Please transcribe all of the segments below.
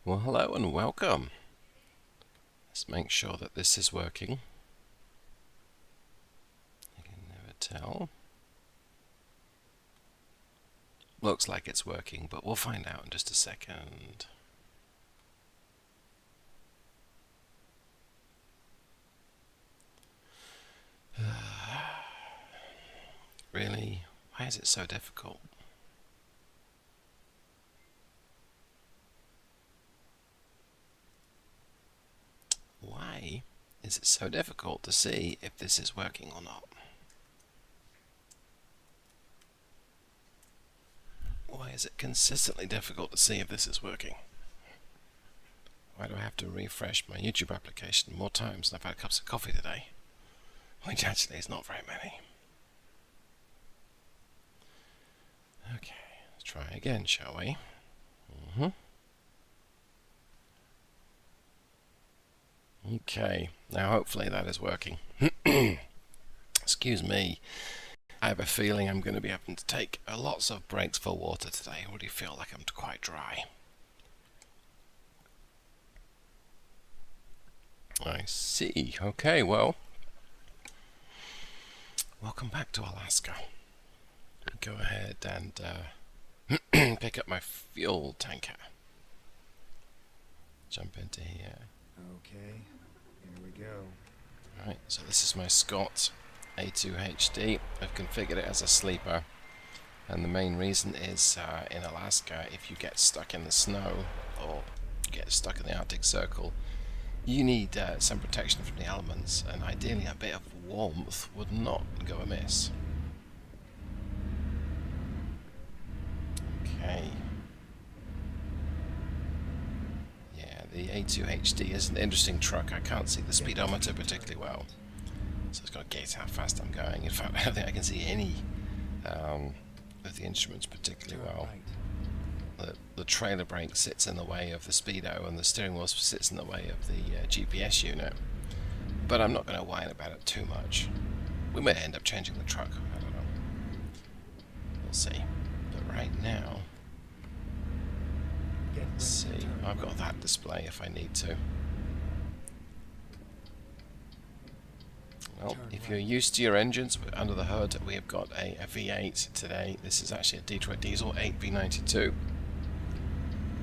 Well, hello and welcome. Let's make sure that this is working. I can never tell. Looks like it's working, but we'll find out in just a second. Really? Why is it so difficult? Why is it so difficult to see if this is working or not? Why is it consistently difficult to see if this is working? Why do I have to refresh my YouTube application more times than I've had cups of coffee today? Which actually is not very many. Okay, let's try again, shall we? Okay, now hopefully that is working. Excuse me. I have a feeling I'm going to be having to take lots of breaks for water today. I already feel like I'm quite dry. I see. Okay, well, welcome back to Alaska. Go ahead and pick up my fuel tanker. Jump into here. Okay, here we go. Right, so this is my Scot A2HD. I've configured it as a sleeper, and the main reason is in Alaska, if you get stuck in the snow or get stuck in the Arctic Circle, you need some protection from the elements, and ideally a bit of warmth would not go amiss. Okay. Yeah, the A2HD is an interesting truck. I can't see the speedometer particularly well, so it's got to gauge how fast I'm going. In fact, I don't think I can see any of the instruments particularly well. The trailer brake sits in the way of the speedo, and the steering wheel sits in the way of the GPS unit. But I'm not going to whine about it too much. We may end up changing the truck. I don't know. We'll see. But right now, let's see. I've got that display if I need to. Well, if you're used to your engines under the hood, we have got a V8 today. This is actually a Detroit Diesel 8V92.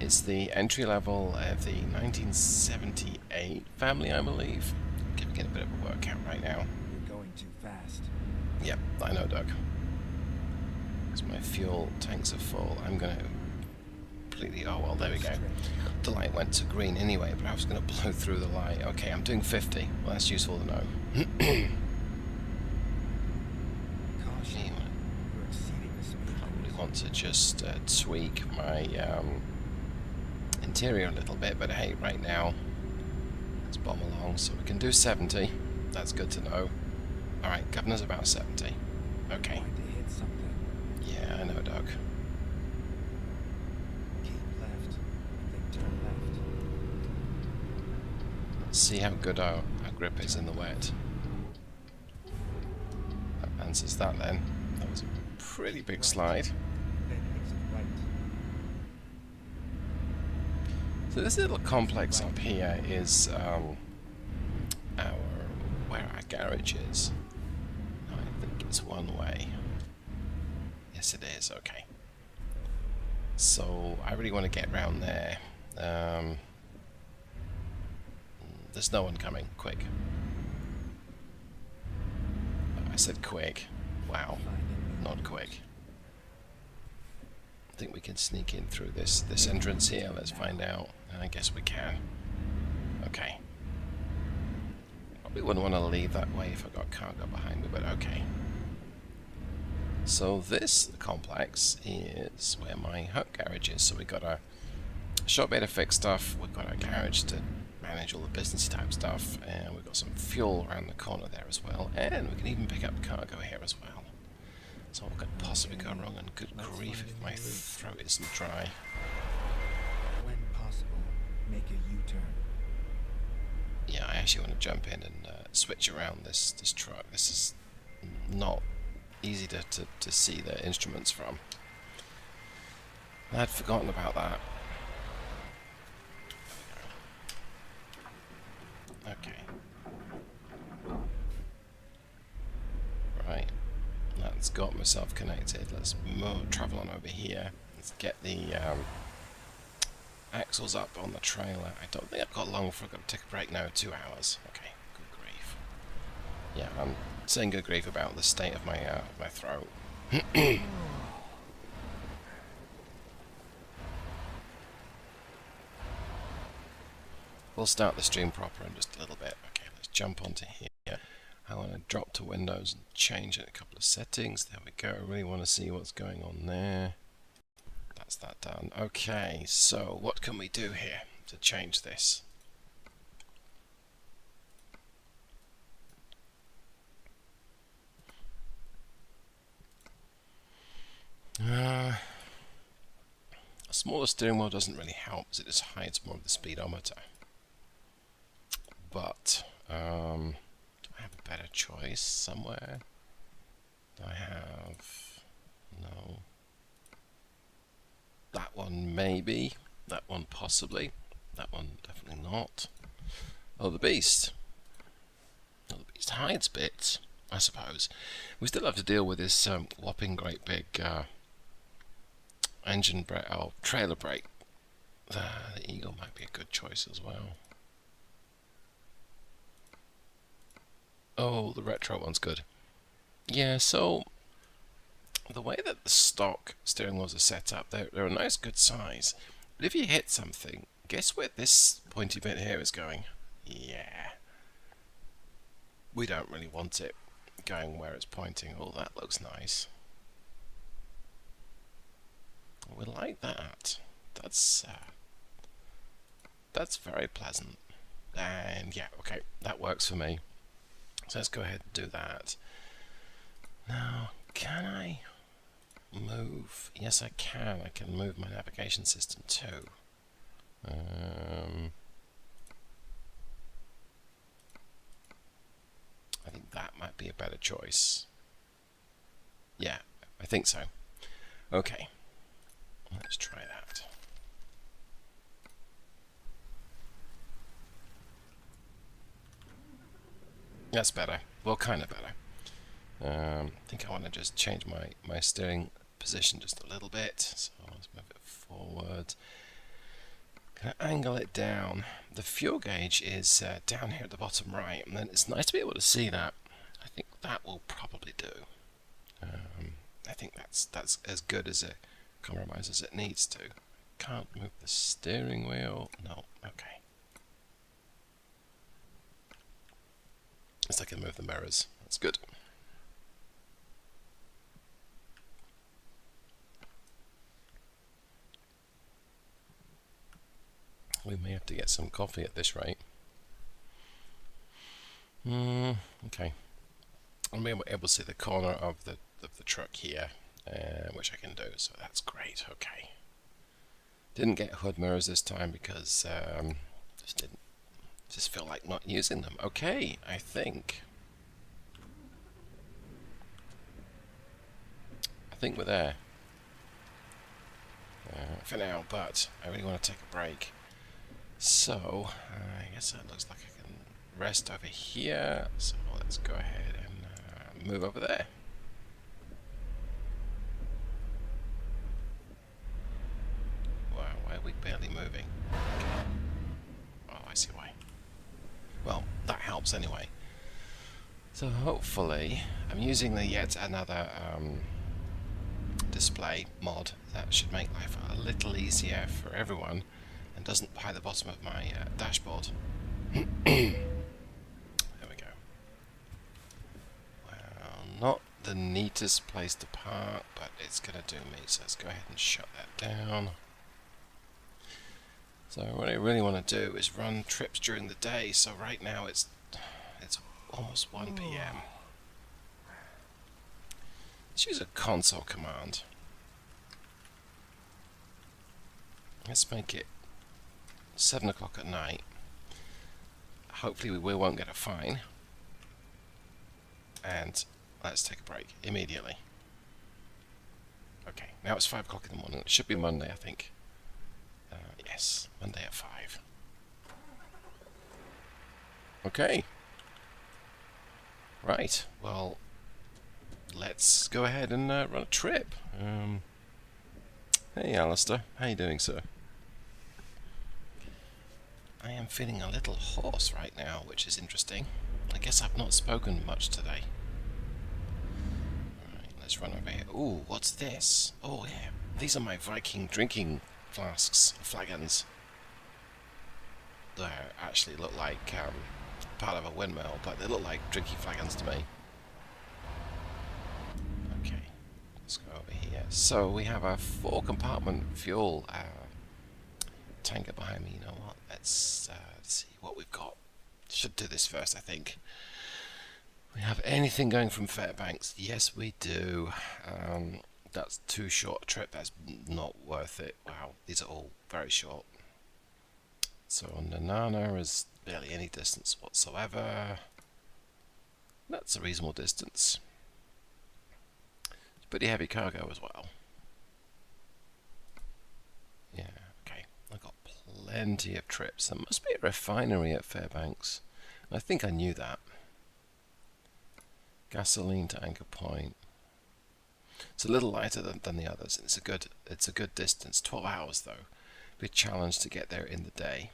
It's the entry level of the 1978 family, I believe. Giving it a bit of a workout right now. You're going too fast. Yep, I know, Doug. Because my fuel tanks are full. I'm going to completely... Oh, well, there we go. The light went to green anyway, but I was going to blow through the light. Okay, I'm doing 50. Well, that's useful to know. Caution. You're exceeding the speed. Probably want to just tweak my interior a little bit, but hey, right now let's bomb along. So we can do 70. That's good to know. Alright, governor's about 70. Okay. Going to hit something. Yeah, I know, Doug. Keep left. Then turn left. Let's see how good our grip is in the wet. That answers that then. That was a pretty big slide. Then exit right. So this little complex up here is where our garage is. I think it's one way. Yes, it is. Okay. So I really want to get round there. There's no one coming. Quick. Oh, I said quick. Wow. Not quick. I think we can sneak in through this entrance here. Let's find out. I guess we can. Okay. Probably wouldn't want to leave that way if I got cargo behind me, but okay. So this complex is where my home garage is. So we've got a shop bay to fix stuff. We've got our garage to manage all the business type stuff, and we've got some fuel around the corner there as well. And we can even pick up cargo here as well. So what could possibly go wrong? And good grief if my throat isn't dry. When possible, make a U-turn. Yeah, I actually want to jump in and switch around this truck. This is not easy to see the instruments from. I'd forgotten about that. Okay. Right. That's got myself connected. Let's travel on over here. Let's get the axles up on the trailer. I don't think I've got long for. I've got to take a break now. 2 hours. Okay. Good grief. Yeah, I'm saying good grief about the state of my throat. We'll start the stream proper in just a little bit. Okay, let's jump onto here. I want to drop to Windows and change a couple of settings. There we go. I really want to see what's going on there. That's that done. Okay, so what can we do here to change this? A smaller steering wheel doesn't really help, as it just hides more of the speedometer. But do I have a better choice somewhere? Do I have... no. That one maybe. That one possibly. That one definitely not. Oh, the Beast. Oh, the Beast hides bits, I suppose. We still have to deal with this whopping great big engine brake, oh, trailer brake. The Eagle might be a good choice as well. Oh, the retro one's good. Yeah, so the way that the stock steering wheels are set up, they're a nice good size. But if you hit something, guess where this pointy bit here is going? Yeah. We don't really want it going where it's pointing. Oh, that looks nice. We like that. That's very pleasant. And yeah, okay, that works for me. So let's go ahead and do that. Now, can I move? Yes, I can. I can move my navigation system too. I think that might be a better choice. Yeah, I think so. Okay, let's try that. That's better. Well, kind of better. I think I want to just change my steering position just a little bit. So let's move it forward. Can I angle it down? The fuel gauge is down here at the bottom right, and then it's nice to be able to see that. I think that will probably do. I think that's as good as a compromise as it needs to. Can't move the steering wheel. No. Okay. At least I can move the mirrors. That's good. We may have to get some coffee at this rate. Okay. I'm able to see the corner of the truck here, which I can do, so that's great. Okay. Didn't get hood mirrors this time because just feel like not using them. Okay, I think we're there for now, but I really want to take a break. So I guess it looks like I can rest over here. So let's go ahead and move over there. Wow, why are we barely moving? Okay. Oh, I see why. Well, that helps anyway. So hopefully, I'm using the yet another display mod that should make life a little easier for everyone and doesn't pie the bottom of my dashboard. There we go. Well, not the neatest place to park, but it's going to do me, so let's go ahead and shut that down. So what I really want to do is run trips during the day, so right now it's almost 1 PM. Let's use a console command. Let's make it 7 o'clock at night. Hopefully we won't get a fine. And let's take a break immediately. Okay, now it's 5 o'clock in the morning. It should be Monday, I think. Yes, Monday at 5. Okay. Right. Well, let's go ahead and run a trip. Hey, Alistair. How you doing, sir? I am feeling a little hoarse right now, which is interesting. I guess I've not spoken much today. Alright, let's run over here. Ooh, what's this? Oh, yeah. These are my Viking drinking flasks, flagons. They actually look like part of a windmill, but they look like drinking flagons to me. Okay, let's go over here. So we have a 4-compartment fuel tanker behind me. You know what? Let's see what we've got. Should do this first, I think. We have anything going from Fairbanks? Yes, we do. That's too short a trip. That's not worth it. Wow, these are all very short. So Nanana is barely any distance whatsoever. That's a reasonable distance. It's pretty heavy cargo as well. Yeah, okay. I've got plenty of trips. There must be a refinery at Fairbanks. I think I knew that. Gasoline to Anchor Point. It's a little lighter than the others. It's a good distance. 12 hours though. Be a challenge to get there in the day.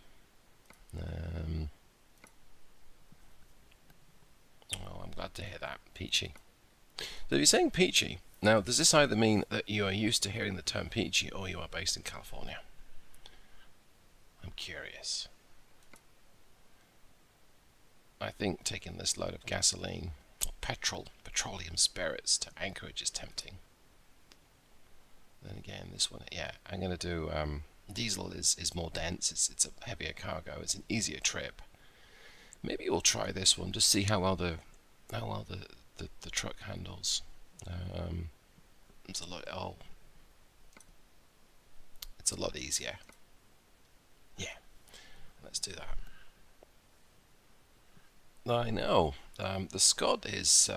Oh, I'm glad to hear that. Peachy. So you're saying peachy. Now, does this either mean that you are used to hearing the term peachy or you are based in California? I'm curious. I think taking this load of gasoline, or petroleum spirits to Anchorage is tempting. Then again, this one, yeah, I'm going to do, diesel is more dense, it's a heavier cargo, it's an easier trip. Maybe we'll try this one, just see how well the truck handles. It's a lot easier. Yeah, let's do that. I know. The Scot is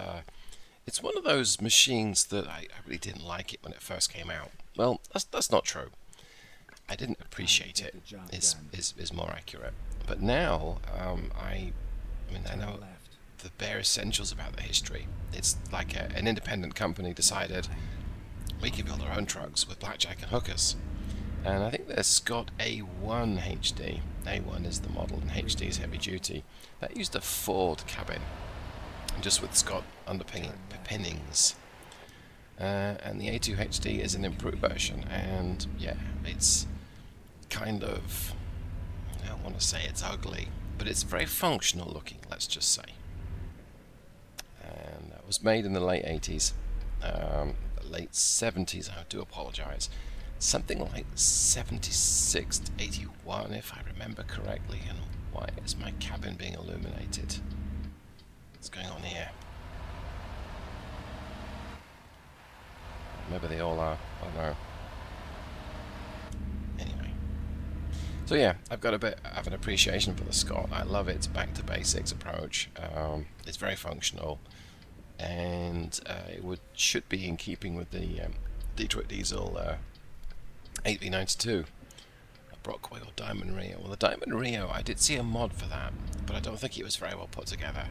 it's one of those machines that I really didn't like it when it first came out. Well, that's not true. I didn't appreciate it. Is more accurate. But now I know the bare essentials about the history. It's like an independent company decided we can build our own trucks with blackjack and hookers. And I think there's Scot A1HD. A1 is the model and HD is heavy duty. That used a Ford cabin, just with Scot underpinnings. And the A2HD is an improved version, and yeah, it's kind of, I don't want to say it's ugly, but it's very functional looking, let's just say. And that was made in the late 80s, late 70s, I do apologize. Something like 76 to 81, if I remember correctly. And why is my cabin being illuminated? What's going on here? Maybe they all are. I don't know. Anyway. So yeah, I've got a bit of an appreciation for the Scot. I love its back to basics approach. It's very functional, and it should be in keeping with the Detroit Diesel 8V92. Brockway or Diamond Rio. Well, the Diamond Rio, I did see a mod for that, but I don't think it was very well put together.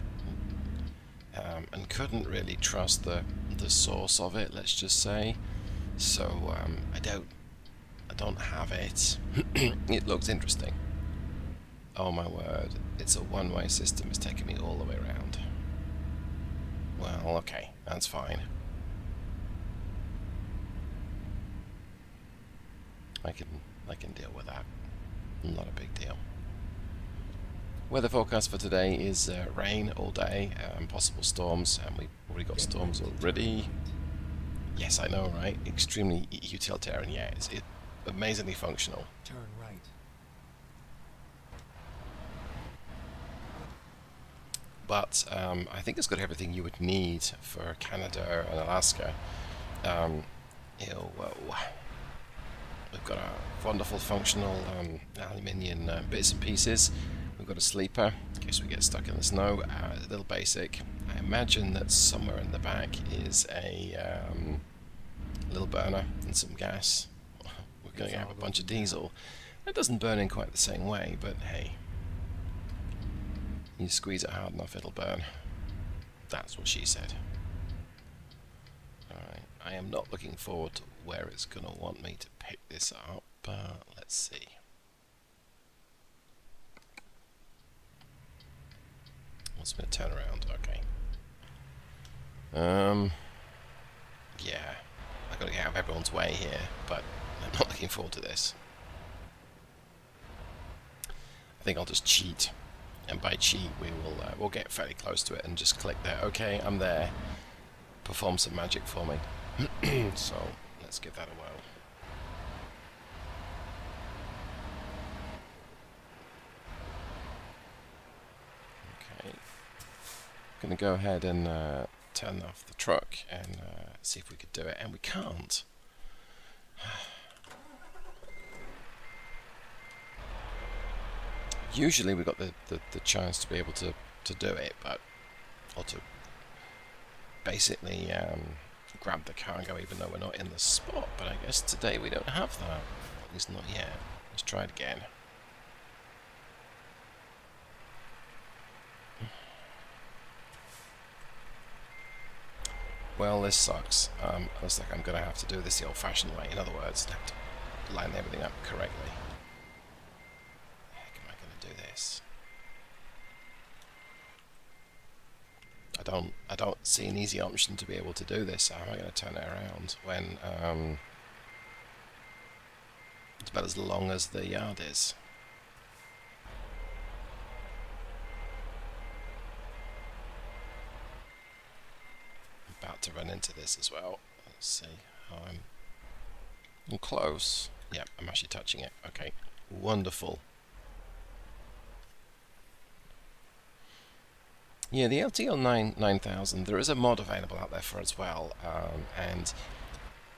And couldn't really trust the source of it, let's just say. So I don't have it. It looks interesting. Oh my word, it's a one-way system. It's taking me all the way around. Well, okay, that's fine. I can deal with that. Not a big deal. Weather forecast for today is rain all day, possible storms, and we've already got storms already. Yes, I know, right? Extremely utilitarian. Yeah, it's amazingly functional. Turn right. But I think it's got everything you would need for Canada and Alaska. We've got a wonderful functional aluminium bits and pieces. We've got a sleeper in case we get stuck in the snow. A little basic. I imagine that somewhere in the back is a little burner and some gas. We're going to have a bunch of diesel. It doesn't burn in quite the same way, but hey. You squeeze it hard enough, it'll burn. That's what she said. Alright, I am not looking forward to where it's going to want me to pick this up, but let's see. What's going to turn around? Okay. Yeah, I've got to get out of everyone's way here, but I'm not looking forward to this. I think I'll just cheat, and by cheat we'll get fairly close to it and just click there. Okay, I'm there. Perform some magic for me. So let's give that a whirl. Okay, gonna go ahead and turn off the truck and see if we could do it, and we can't. Usually we got the chance to be able to do it, but or to basically grab the cargo even though we're not in the spot, but I guess today we don't have that, at least not yet. Let's try it again. Well, this sucks. Looks like I'm going to have to do this the old-fashioned way. In other words, I have to line everything up correctly. How the heck am I going to do this? I don't see an easy option to be able to do this. How am I going to turn it around when it's about as long as the yard is? I'm about to run into this as well. Let's see how I'm close. Yep, I'm actually touching it. Okay, wonderful. Yeah, the LTL 9000, there is a mod available out there for it as well, and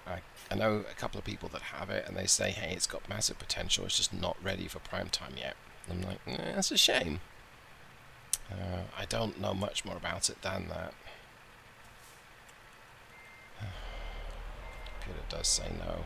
I know a couple of people that have it, and they say, hey, it's got massive potential, it's just not ready for prime time yet. And I'm like, that's a shame. I don't know much more about it than that. Computer does say no.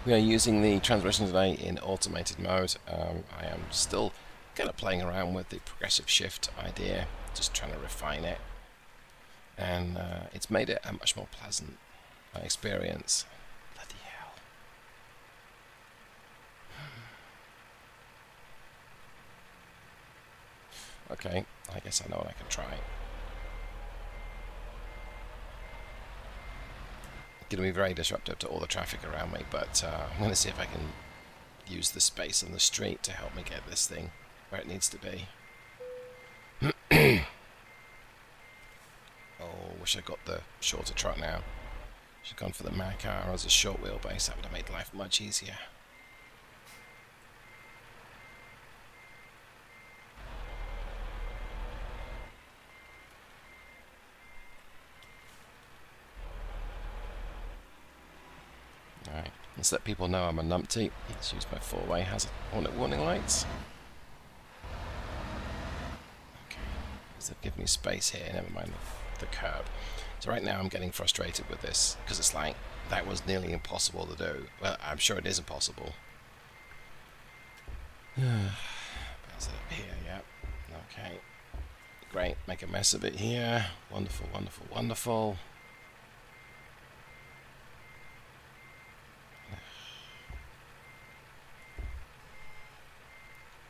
We are using the transmission today in automated mode. I am still kind of playing around with the progressive shift idea, just trying to refine it, and it's made it a much more pleasant experience. Bloody hell. Okay, I guess I know what I can try. Going to be very disruptive to all the traffic around me, but I'm going to see if I can use the space on the street to help me get this thing where it needs to be. Oh, wish I got the shorter truck now. Should have gone for the Mac R as a short wheelbase. That would have made life much easier. Alright, let's let people know I'm a numpty. Let's use my four-way hazard warning lights. Okay, so give me space here, never mind the curb. So right now I'm getting frustrated with this, because it's like, that was nearly impossible to do. Well, I'm sure it is impossible. Bounce it up here, yep. Okay. Great, make a mess of it here. Wonderful, wonderful, wonderful.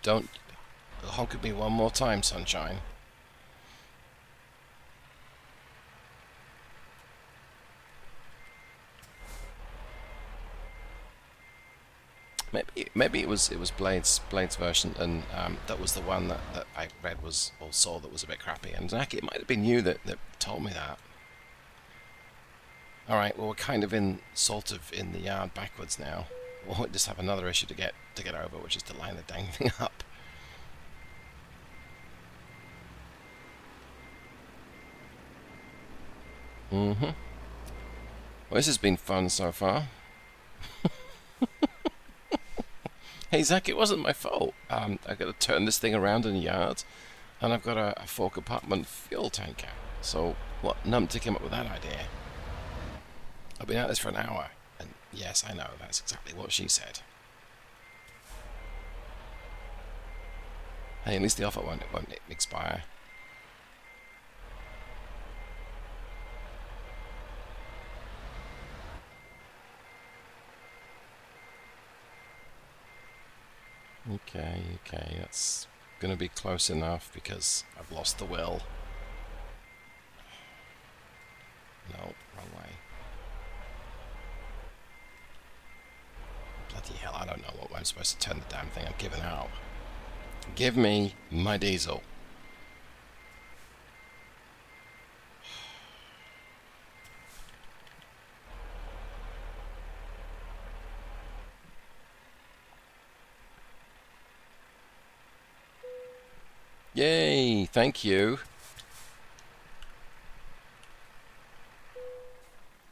Don't honk at me one more time, sunshine. Maybe it was Blade's version, and that was the one that I read was or saw that was a bit crappy. And Zach, it might have been you that told me that. All right, well we're kind of in the yard backwards now. We'll just have another issue to get over, which is to line the dang thing up. Well, this has been fun so far. Hey Zach, it wasn't my fault. I've got to turn this thing around in the yard, and I've got a 4-compartment fuel tanker. So what numpty came up with that idea? I've been at this for an hour, and yes, I know, that's exactly what she said. Hey, at least the offer won't expire. Okay, that's gonna be close enough because I've lost the will. No, wrong way. Bloody hell, I don't know what way I'm supposed to turn the damn thing. I've given out. Give me my diesel. Yay, thank you.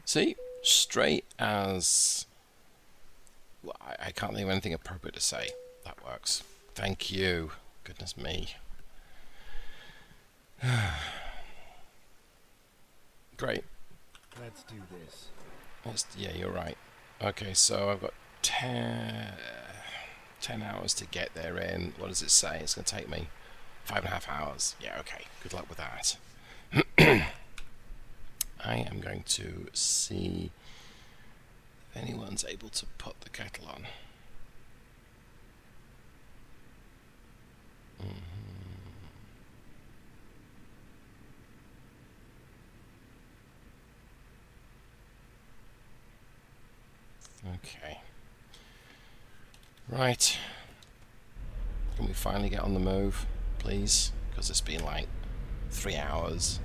See, straight as... Well, I can't think of anything appropriate to say. That works. Thank you. Goodness me. Great. Let's do this. Yeah, you're right. Okay, so I've got 10 hours to get there in. What does it say? It's going to take me 5.5 hours. Yeah, okay. Good luck with that. I am going to see if anyone's able to put the kettle on. Okay. Right. Can we finally get on the move, please? Because it's been like 3 hours.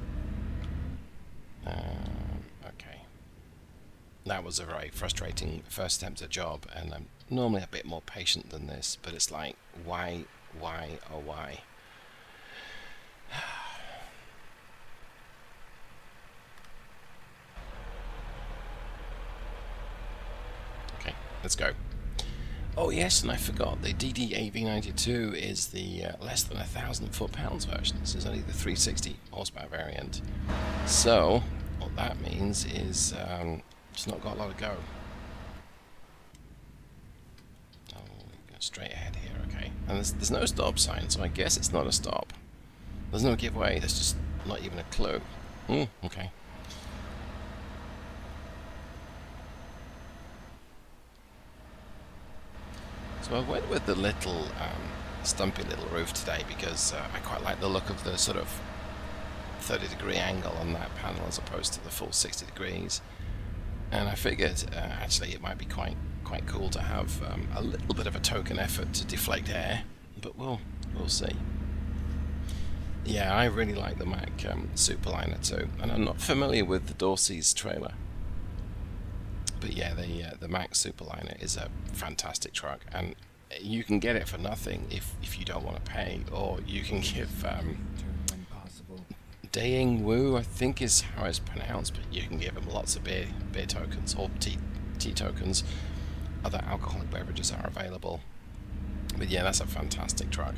Okay. That was a very frustrating first attempt at a job, and I'm normally a bit more patient than this, but it's like, why, oh why? Okay, let's go. Oh yes, and I forgot, the DD8V92 is the less than 1,000 foot-pounds version. This is only the 360 horsepower variant. So, what that means is it's not got a lot of go. Oh, we go straight ahead here, okay. And there's no stop sign, so I guess it's not a stop. There's no giveaway, there's just not even a clue. Okay. So I went with the little stumpy little roof today because I quite like the look of the sort of 30-degree angle on that panel as opposed to the full 60 degrees. And I figured actually it might be quite cool to have a little bit of a token effort to deflect air, but we'll see. Yeah, I really like the Mack Superliner too, and I'm not familiar with the Dorsey's trailer. But yeah, the Mack Superliner is a fantastic truck, and you can get it for nothing if you don't want to pay, or you can give Daing Wu, I think is how it's pronounced, but you can give them lots of beer tokens or tea tokens. Other alcoholic beverages are available. But yeah, that's a fantastic truck,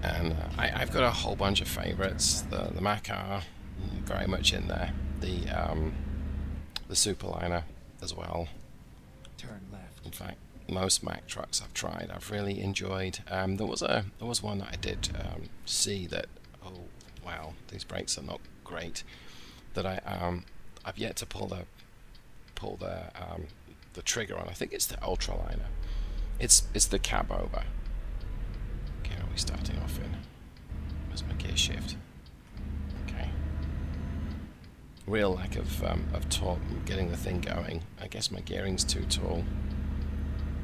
and I've got a whole bunch of favourites. The Mack are very much in there. The Superliner as well. Turn left. In fact, most Mack trucks I've tried, I've really enjoyed. There was one that I did see that, oh wow, these brakes are not great. That I've yet to pull the trigger on. I think it's the Ultraliner. It's the cab over. Okay, are we starting off in? Where's my gear shift? Okay. Real lack of torque getting the thing going. I guess my gearing's too tall.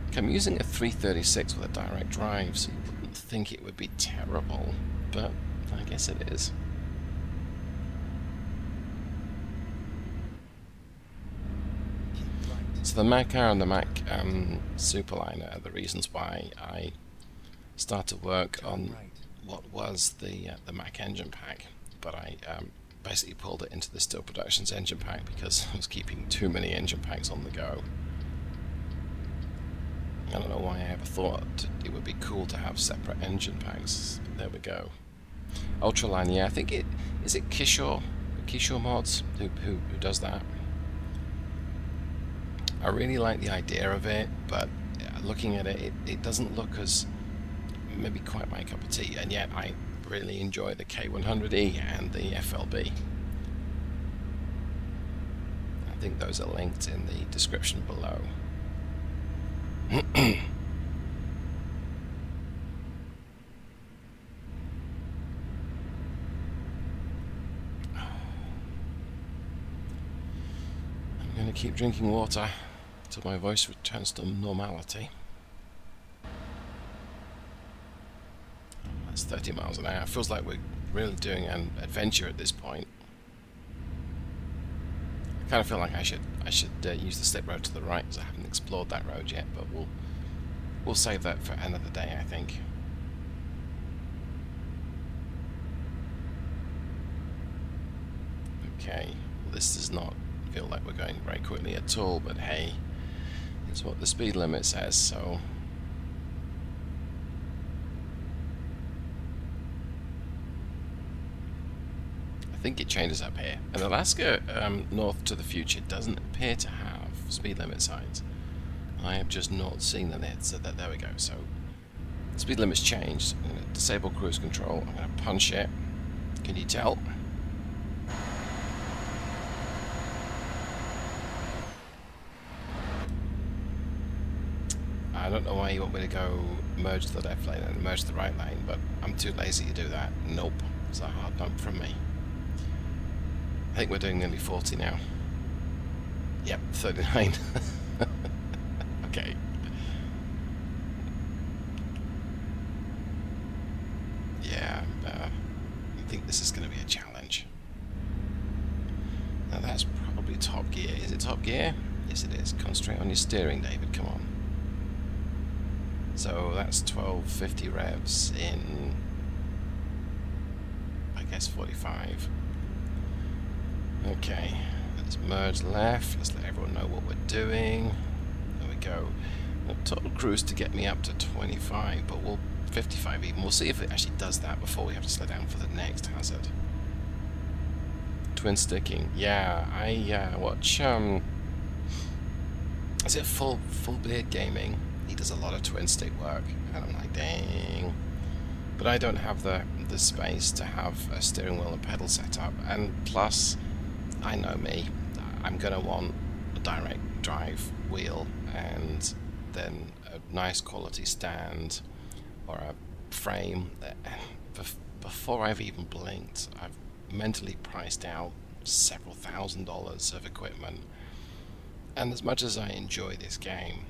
Okay, I'm using a 336 with a direct drive, so you wouldn't think it would be terrible, but I guess it is. So the Mack R and the Mack Superliner are the reasons why I started work on what was the Mack Engine Pack, but I basically pulled it into the Steele Productions Engine Pack because I was keeping too many engine packs on the go. I don't know why I ever thought it would be cool to have separate engine packs. There we go. Ultraline, yeah, I think it is it Kishore Mods who does that. I really like the idea of it, but looking at it, it doesn't look as maybe quite my cup of tea, and yet I really enjoy the K100E and the FLB. I think those are linked in the description below. I'm going to keep drinking water until my voice returns to normality. That's 30 miles an hour. It feels like we're really doing an adventure at this point. I kind of feel like I should use the slip road to the right, because I haven't explored that road yet, but we'll save that for another day, I think. Okay, well, this does not feel like we're going very quickly at all, but hey, it's what the speed limit says, so I think it changes up here. And Alaska North to the Future doesn't appear to have speed limit signs. I have just not seen them yet, so there we go. So the speed limit's changed. I'm going to disable cruise control. I'm going to punch it. Can you tell? I don't know why you want me to go merge the left lane and merge the right lane, but I'm too lazy to do that. Nope. It's a hard no from me. I think we're doing nearly 40 now. Yep, 39. Okay. Yeah, I think this is going to be a challenge. Now that's probably top gear. Is it top gear? Yes it is. Concentrate on your steering, David, come on. So that's 1250 revs in, I guess, 45. Okay, let's merge left. Let's let everyone know what we're doing. There we go. Total cruise to get me up to 25, but we'll 55 even. We'll see if it actually does that before we have to slow down for the next hazard. Twin sticking. Yeah, I watch. Is it Full Beard Gaming? He does a lot of twin stick work, and I'm like, dang. But I don't have the space to have a steering wheel and pedal set up, and plus, I know me, I'm gonna want a direct drive wheel and then a nice quality stand or a frame. Before I've even blinked, I've mentally priced out several $1,000s of equipment, and as much as I enjoy this game,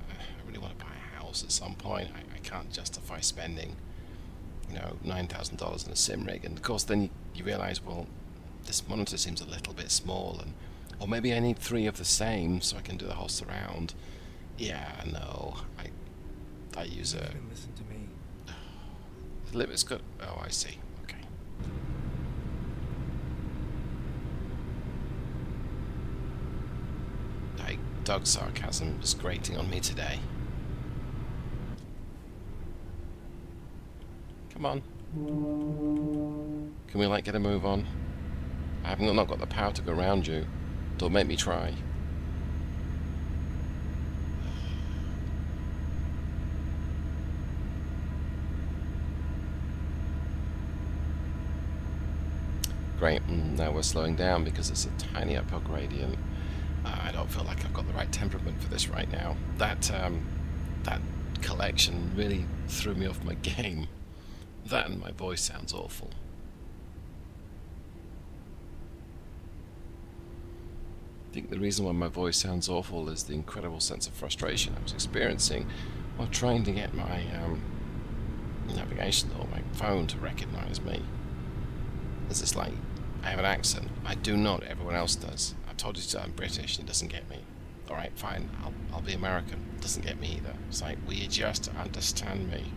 I really want to buy a house at some point. I can't justify spending, you know, $9,000 in a sim rig, and of course then you realize, well, this monitor seems a little bit small, and or maybe I need 3 of the same so I can do the whole surround. Yeah, no, I use a. Listen to me. The limit's got. Oh, I see. Okay. Doug's sarcasm is grating on me today. Come on. Can we like get a move on? I haven't not got the power to go around you. Don't make me try. Great, now we're slowing down because it's a tiny uphill gradient. I don't feel like I've got the right temperament for this right now. That collection really threw me off my game. That and my voice sounds awful. I think the reason why my voice sounds awful is the incredible sense of frustration I was experiencing while trying to get my navigation or my phone to recognize me. It's just like, I have an accent. I do not, everyone else does. I told you I'm British and it doesn't get me. Alright, fine, I'll be American. It doesn't get me either. It's like, will you just understand me?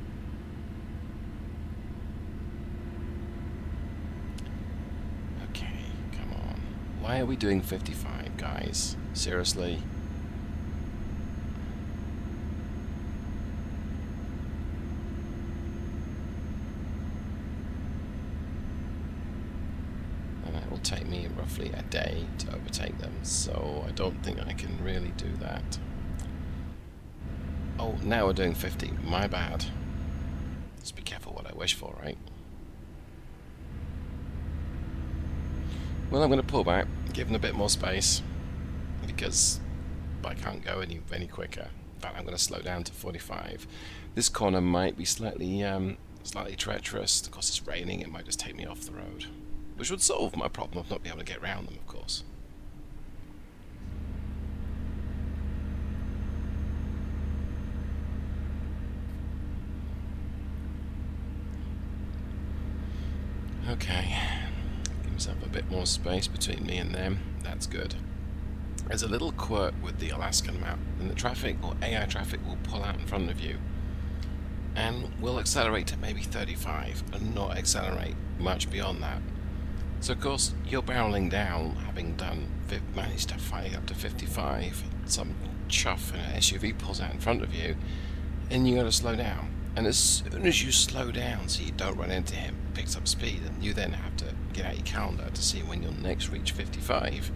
Okay, come on. Why are we doing 55, guys? Seriously? roughly a day to overtake them, so I don't think I can really do that. Oh, now we're doing 50. My bad. Let's be careful what I wish for, right? Well, I'm going to pull back, give them a bit more space, because I can't go any quicker. In fact, I'm going to slow down to 45. This corner might be slightly treacherous. Of course, it's raining. It might just take me off the road, which would solve my problem of not being able to get around them, of course. Okay, give myself a bit more space between me and them. That's good. There's a little quirk with the Alaskan map, and the traffic or AI traffic will pull out in front of you and will accelerate to maybe 35 and not accelerate much beyond that. So of course you're barreling down, having managed to fight up to 55. Some chuff in an SUV pulls out in front of you, and you got to slow down. And as soon as you slow down, so you don't run into him, picks up speed, and you then have to get out your calendar to see when you'll next reach 55.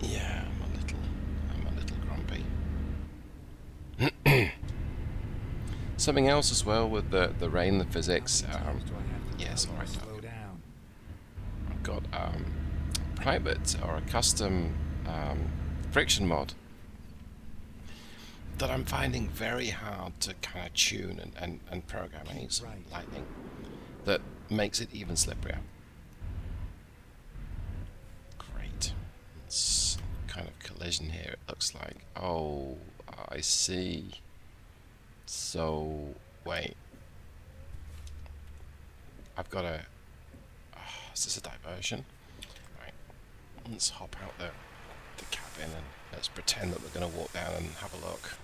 Yeah, I'm a little grumpy. Something else as well with the rain, the physics. Yes, all right. Slow down. I've got private or a custom friction mod that I'm finding very hard to kind of tune and program. I need some lightning that makes it even slipperier. Great. It's kind of collision here, it looks like. Oh, I see. So, wait. I've got a... is this a diversion? Right. Let's hop out the cabin and let's pretend that we're going to walk down and have a look.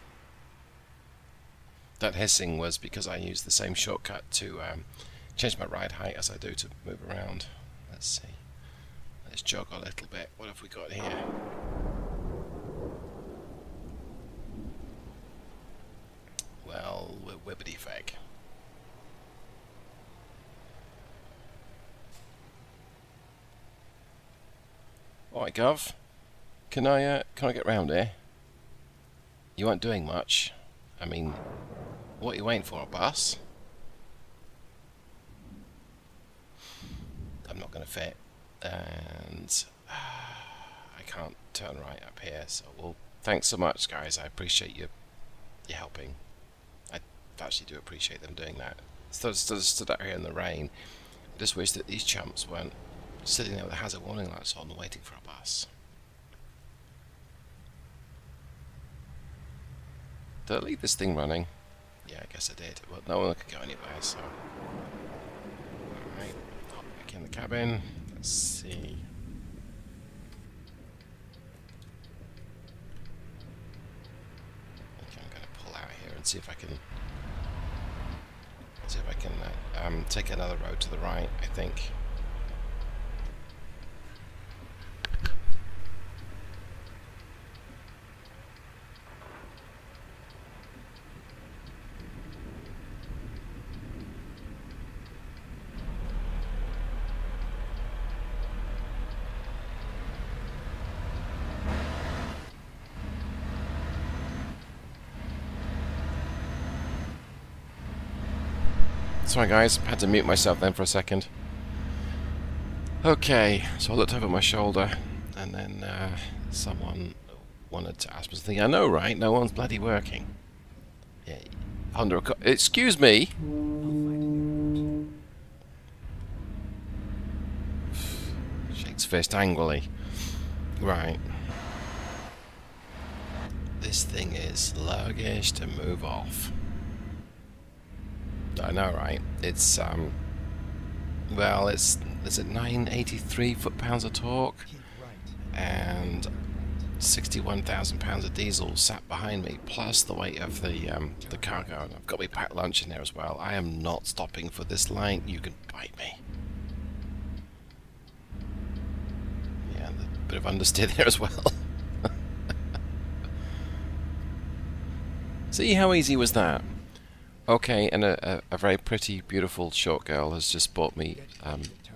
That hissing was because I used the same shortcut to change my ride height as I do to move around. Let's see. Let's jog a little bit. What have we got here? Well, we're wibbity fake. Alright, Gov. Can I get round here? You aren't doing much. I mean, what are you waiting for, a bus? I'm not going to fit, and I can't turn right up here, so well, thanks so much, guys. I appreciate you helping. I actually do appreciate them doing that. Stood out here in the rain. I just wish that these chumps weren't sitting there with the hazard warning lights on waiting for a bus. Did I leave this thing running? Yeah, I guess I did. Well, no one could go anywhere, so... Alright, hop back in the cabin. Let's see. Okay, I'm going to pull out here and see if I can... take another road to the right, I think. Sorry guys, had to mute myself then for a second. Okay, so I looked over my shoulder, and then someone wanted to ask me something. I know, right? No one's bloody working. Yeah, under a excuse me. Shakes fist angrily. Right. This thing is sluggish to move off. I know, right? It's well, it's 983 foot-pounds of torque and 61,000 pounds of diesel sat behind me, plus the weight of the cargo. And I've got my packed lunch in there as well. I am not stopping for this line. You can bite me. Yeah, a bit of understeer there as well. See how easy was that? Okay, and a very pretty, beautiful short girl has just bought me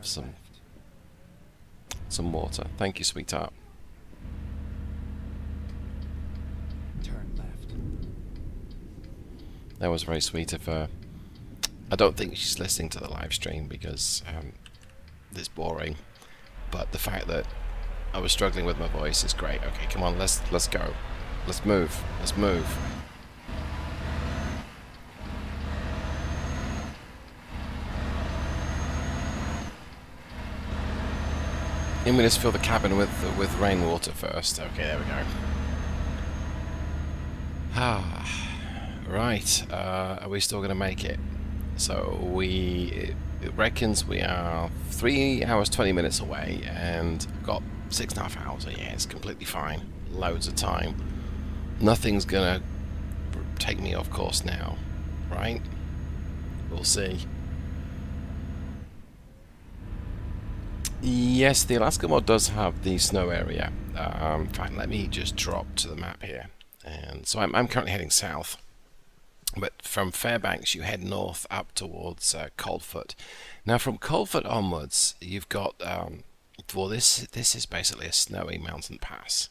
some some water. Thank you, sweetheart. Turn left. That was very sweet of her. I don't think she's listening to the live stream because it's boring. But the fact that I was struggling with my voice is great. Okay, come on, let's go. Let's move. Let's move. Let me just fill the cabin with rainwater first. Okay, there we go. Right. Are we still going to make it? So it reckons we are 3 hours 20 minutes away, and got 6.5 hours. So yeah, it's completely fine. Loads of time. Nothing's gonna take me off course now, right? We'll see. Yes, the Alaska mod does have the snow area. In fact, let me just drop to the map here. And so I'm currently heading south. But from Fairbanks, you head north up towards Coldfoot. Now, from Coldfoot onwards, you've got well, this is basically a snowy mountain pass.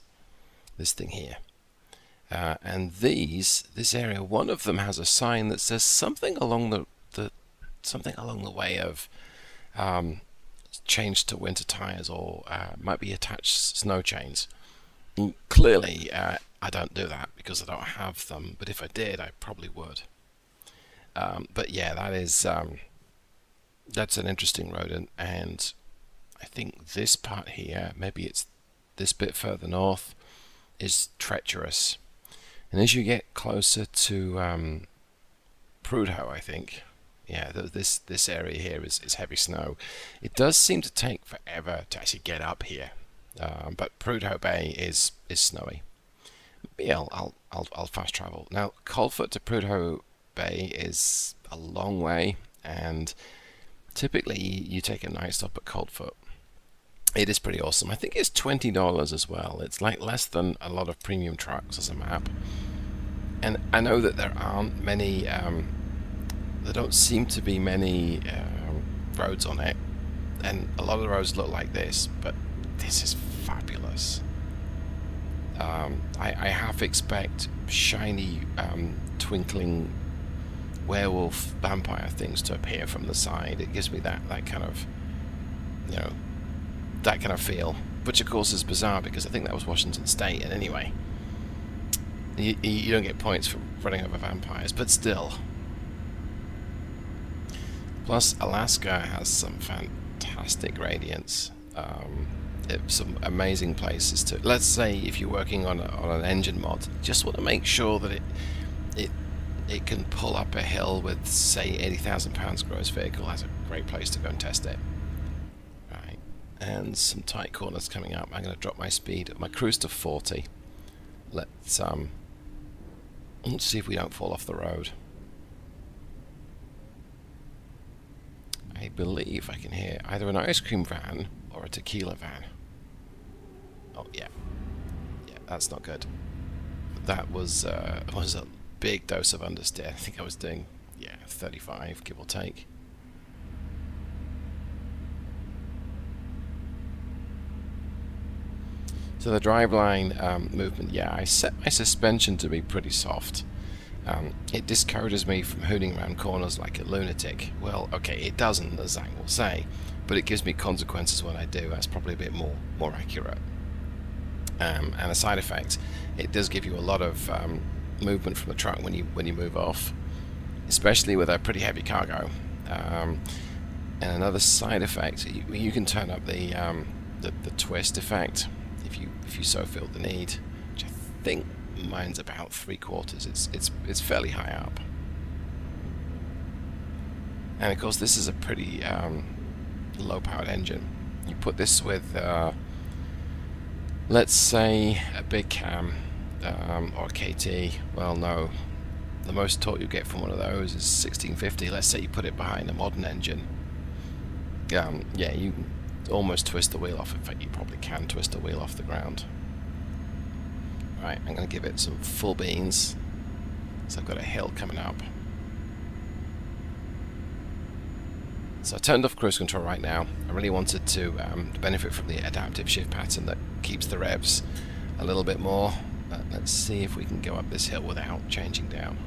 This thing here, and this area, one of them has a sign that says something along the way of change to winter tires, or might be attached snow chains. And clearly, I don't do that because I don't have them. But if I did, I probably would. But yeah, that's an interesting road, and I think this part here, maybe it's this bit further north, is treacherous. And as you get closer to Prudhoe, I think, yeah, this area here is heavy snow. It does seem to take forever to actually get up here, but Prudhoe Bay is snowy. But yeah, I'll fast travel. Now, Coldfoot to Prudhoe Bay is a long way, and typically you take a night stop at Coldfoot. It is pretty awesome. I think it's $20 as well. It's like less than a lot of premium trucks as a map. And I know that there aren't many, there don't seem to be many roads on it. And a lot of the roads look like this, but this is fabulous. I half expect shiny, twinkling werewolf vampire things to appear from the side. It gives me that kind of, that kind of feel, which of course is bizarre because I think that was Washington State. And anyway, you don't get points for running over vampires, but still. Plus, Alaska has some fantastic gradients. Some amazing places to. Let's say if you're working on an engine mod, just want to make sure that it can pull up a hill with, say, 80,000 pounds gross vehicle. That's a great place to go and test it. Right, and some tight corners coming up. I'm going to drop my speed, my cruise to 40. Let's see if we don't fall off the road. I believe I can hear either an ice cream van or a tequila van. Oh yeah, that's not good. That was a big dose of understeer. I think I was doing 35, give or take. So the driveline movement, I set my suspension to be pretty soft. It discourages me from hooning around corners like a lunatic. Well, okay, it doesn't, as Zach will say, but it gives me consequences when I do. That's probably a bit more accurate. And a side effect, it does give you a lot of movement from the truck when you move off, especially with a pretty heavy cargo. And another side effect, you can turn up the twist effect if you so feel the need, which I think mine's about 3/4. It's fairly high up. And of course, this is a pretty low-powered engine. You put this with, let's say, a big cam or a KT. Well, no, the most torque you get from one of those is 1650. Let's say you put it behind a modern engine. You can almost twist the wheel off. In fact, you probably can twist the wheel off the ground. Right, I'm going to give it some full beans. So I've got a hill coming up. So I turned off cruise control right now. I really wanted to benefit from the adaptive shift pattern that keeps the revs a little bit more. Let's see if we can go up this hill without changing down.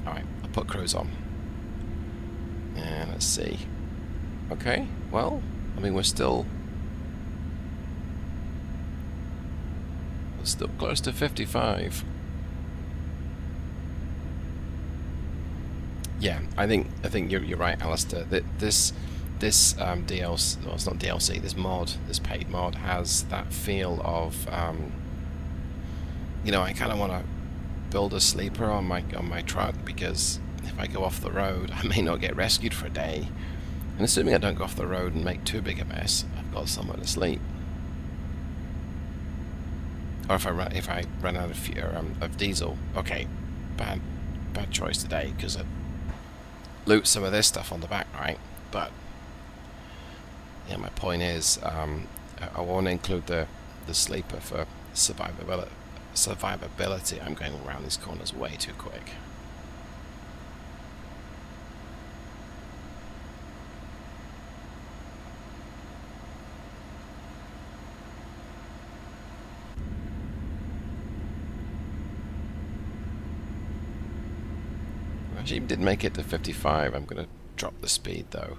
Alright, I'll put cruise on. And let's see. Okay, well, I mean we're still close to 55. Yeah, I think you're right, Alistair. This DLC, well, it's not DLC. This mod, this paid mod, has that feel of, you know, I kind of want to build a sleeper on my truck, because if I go off the road, I may not get rescued for a day. And assuming I don't go off the road and make too big a mess, I've got somewhere to sleep. Or if I run out of diesel, okay, bad choice today, because I loot some of this stuff on the back, right? But yeah, my point is, I want to include the sleeper for survivability. I'm going around these corners way too quick. Actually did make it to 55. I'm going to drop the speed though.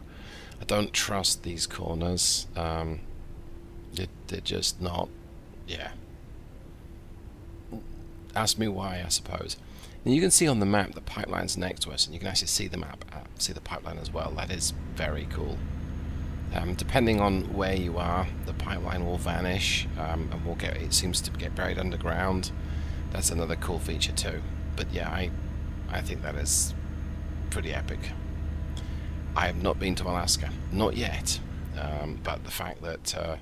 I don't trust these corners. They're just not. Yeah. Ask me why, I suppose. And you can see on the map the pipeline's next to us, and you can actually see the map, see the pipeline as well. That is very cool. Depending on where you are, the pipeline will vanish, and it seems to get buried underground. That's another cool feature too. But yeah, I think that is pretty epic. I have not been to Alaska, not yet, but the fact that,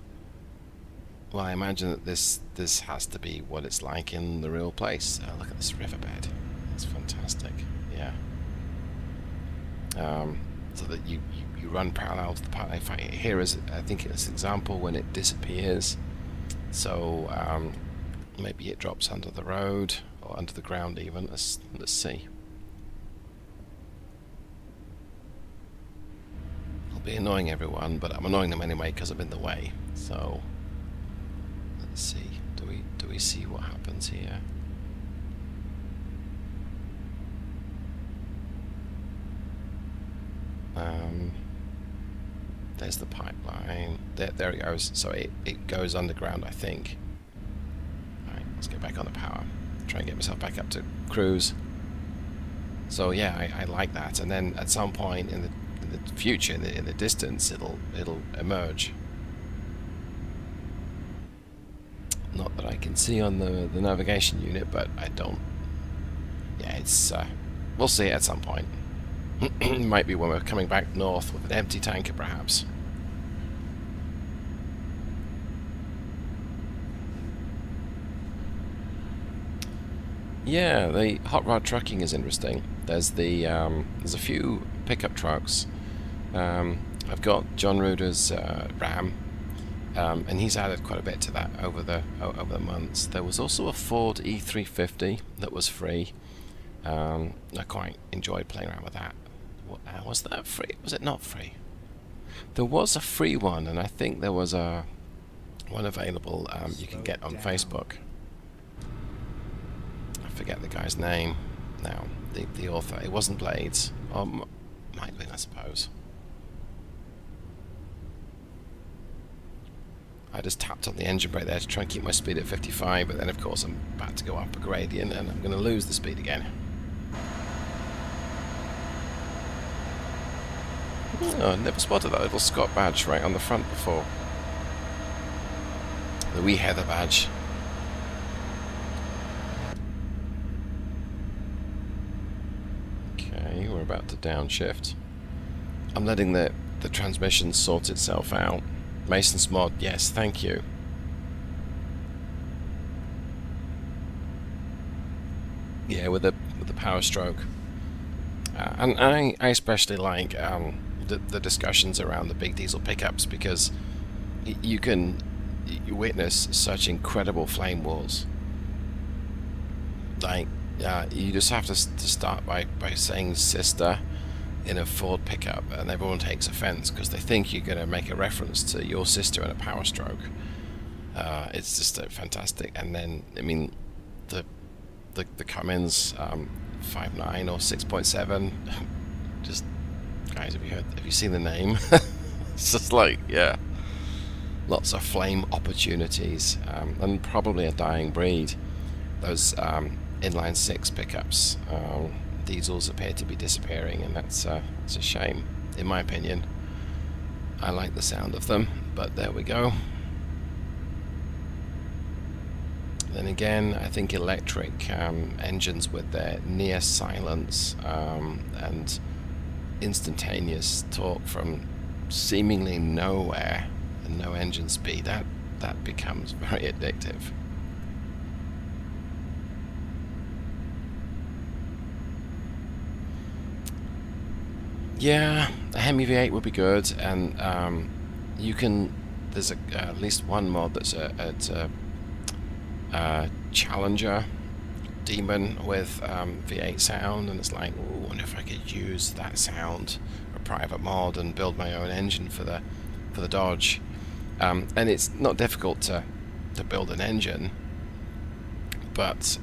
well, I imagine that this has to be what it's like in the real place. Look at this riverbed; it's fantastic. Yeah. So that you run parallel to the pipeline. In fact, here is, I think it's an example when it disappears. So maybe it drops under the road or under the ground even. Let's see. I'll be annoying everyone, but I'm annoying them anyway because I'm in the way. So let's see. Do we see what happens here? There's the pipeline. There it goes. So it goes underground, I think. Alright, let's get back on the power. Try and get myself back up to cruise. So yeah, I like that. And then at some point in the future, in the distance, it'll emerge. Not that I can see on the navigation unit, but I don't. Yeah, it's we'll see it at some point. Might be when we're coming back north with an empty tanker, perhaps. Yeah, the hot rod trucking is interesting. There's a few pickup trucks. I've got John Ruder's Ram, and he's added quite a bit to that over the months. There was also a Ford E350 that was free. I quite enjoyed playing around with that. Was that free? Was it not free? There was a free one, and I think there was one available you can get on Facebook. I forget the guy's name now. The author. It wasn't Blades. Or might have been, I suppose. I just tapped on the engine brake there to try and keep my speed at 55, but then of course I'm about to go up a gradient and I'm going to lose the speed again. Oh, I never spotted that little Scot badge right on the front before. The wee heather badge. Okay, we're about to downshift. I'm letting the transmission sort itself out. Mason's mod, yes, thank you. Yeah, with the power stroke. And I especially like the discussions around the big diesel pickups, because you witness such incredible flame wars. Like, you just have to start by saying sister, in a Ford pickup, and everyone takes offense because they think you're going to make a reference to your sister in a Power Stroke. It's just fantastic. And then, I mean, the Cummins 5.9 or 6.7, just, guys, have you seen the name? It's just like, yeah, lots of flame opportunities, and probably a dying breed. Those inline 6 pickups, diesels appear to be disappearing, and it's a shame, in my opinion. I like the sound of them, but there we go. Then again, I think electric engines with their near silence and instantaneous torque from seemingly nowhere and no engine speed, that becomes very addictive. Yeah, a Hemi V8 would be good, and there's at least one mod that's a Challenger Demon with V8 sound, and it's like, ooh, I wonder if I could use that sound, a private mod, and build my own engine for the Dodge. And it's not difficult to build an engine, but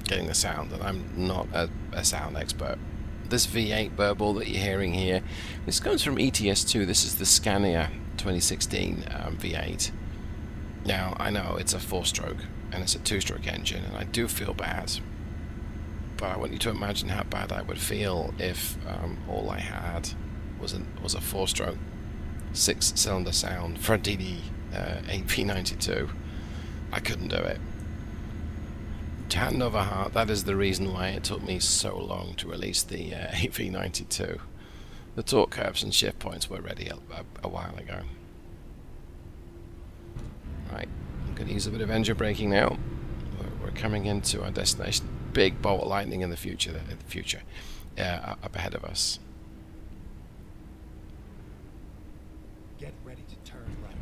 getting the sound, and I'm not a sound expert. This V8 burble that you're hearing here, this comes from ETS2. This is the Scania 2016 V8. Now, I know it's a 4-stroke and it's a 2-stroke engine, and I do feel bad, but I want you to imagine how bad I would feel if all I had was a 4-stroke 6-cylinder sound for a DD 8V92. I couldn't do it. Hand over heart, that is the reason why it took me so long to release the 8V92. The torque curves and shift points were ready a while ago. Right, I'm going to use a bit of engine braking now. We're coming into our destination. Big bolt of lightning in the future. Up ahead of us. Get ready to turn right.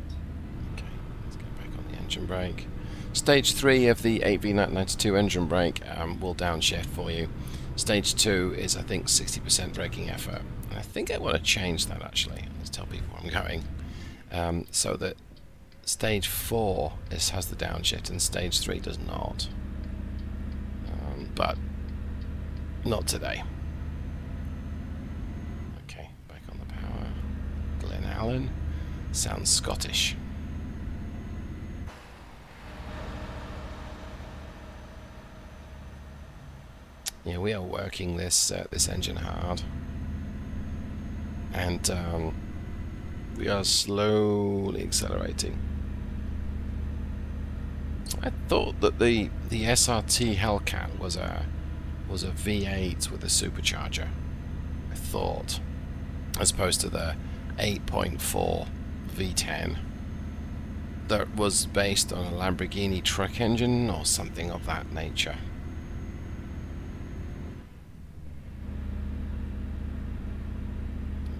Okay, let's get back on the engine brake. Stage 3 of the 8V92 engine brake will downshift for you. Stage 2 is, I think, 60% braking effort. And I think I want to change that, actually. Let's tell people where I'm going. So that Stage 4 has the downshift and Stage 3 does not. But not today. Okay, back on the power. Glen Allen. Sounds Scottish. Yeah, we are working this engine hard, and we are slowly accelerating. I thought that the SRT Hellcat was a V8 with a supercharger. I thought, as opposed to the 8.4 V10 that was based on a Lamborghini truck engine or something of that nature.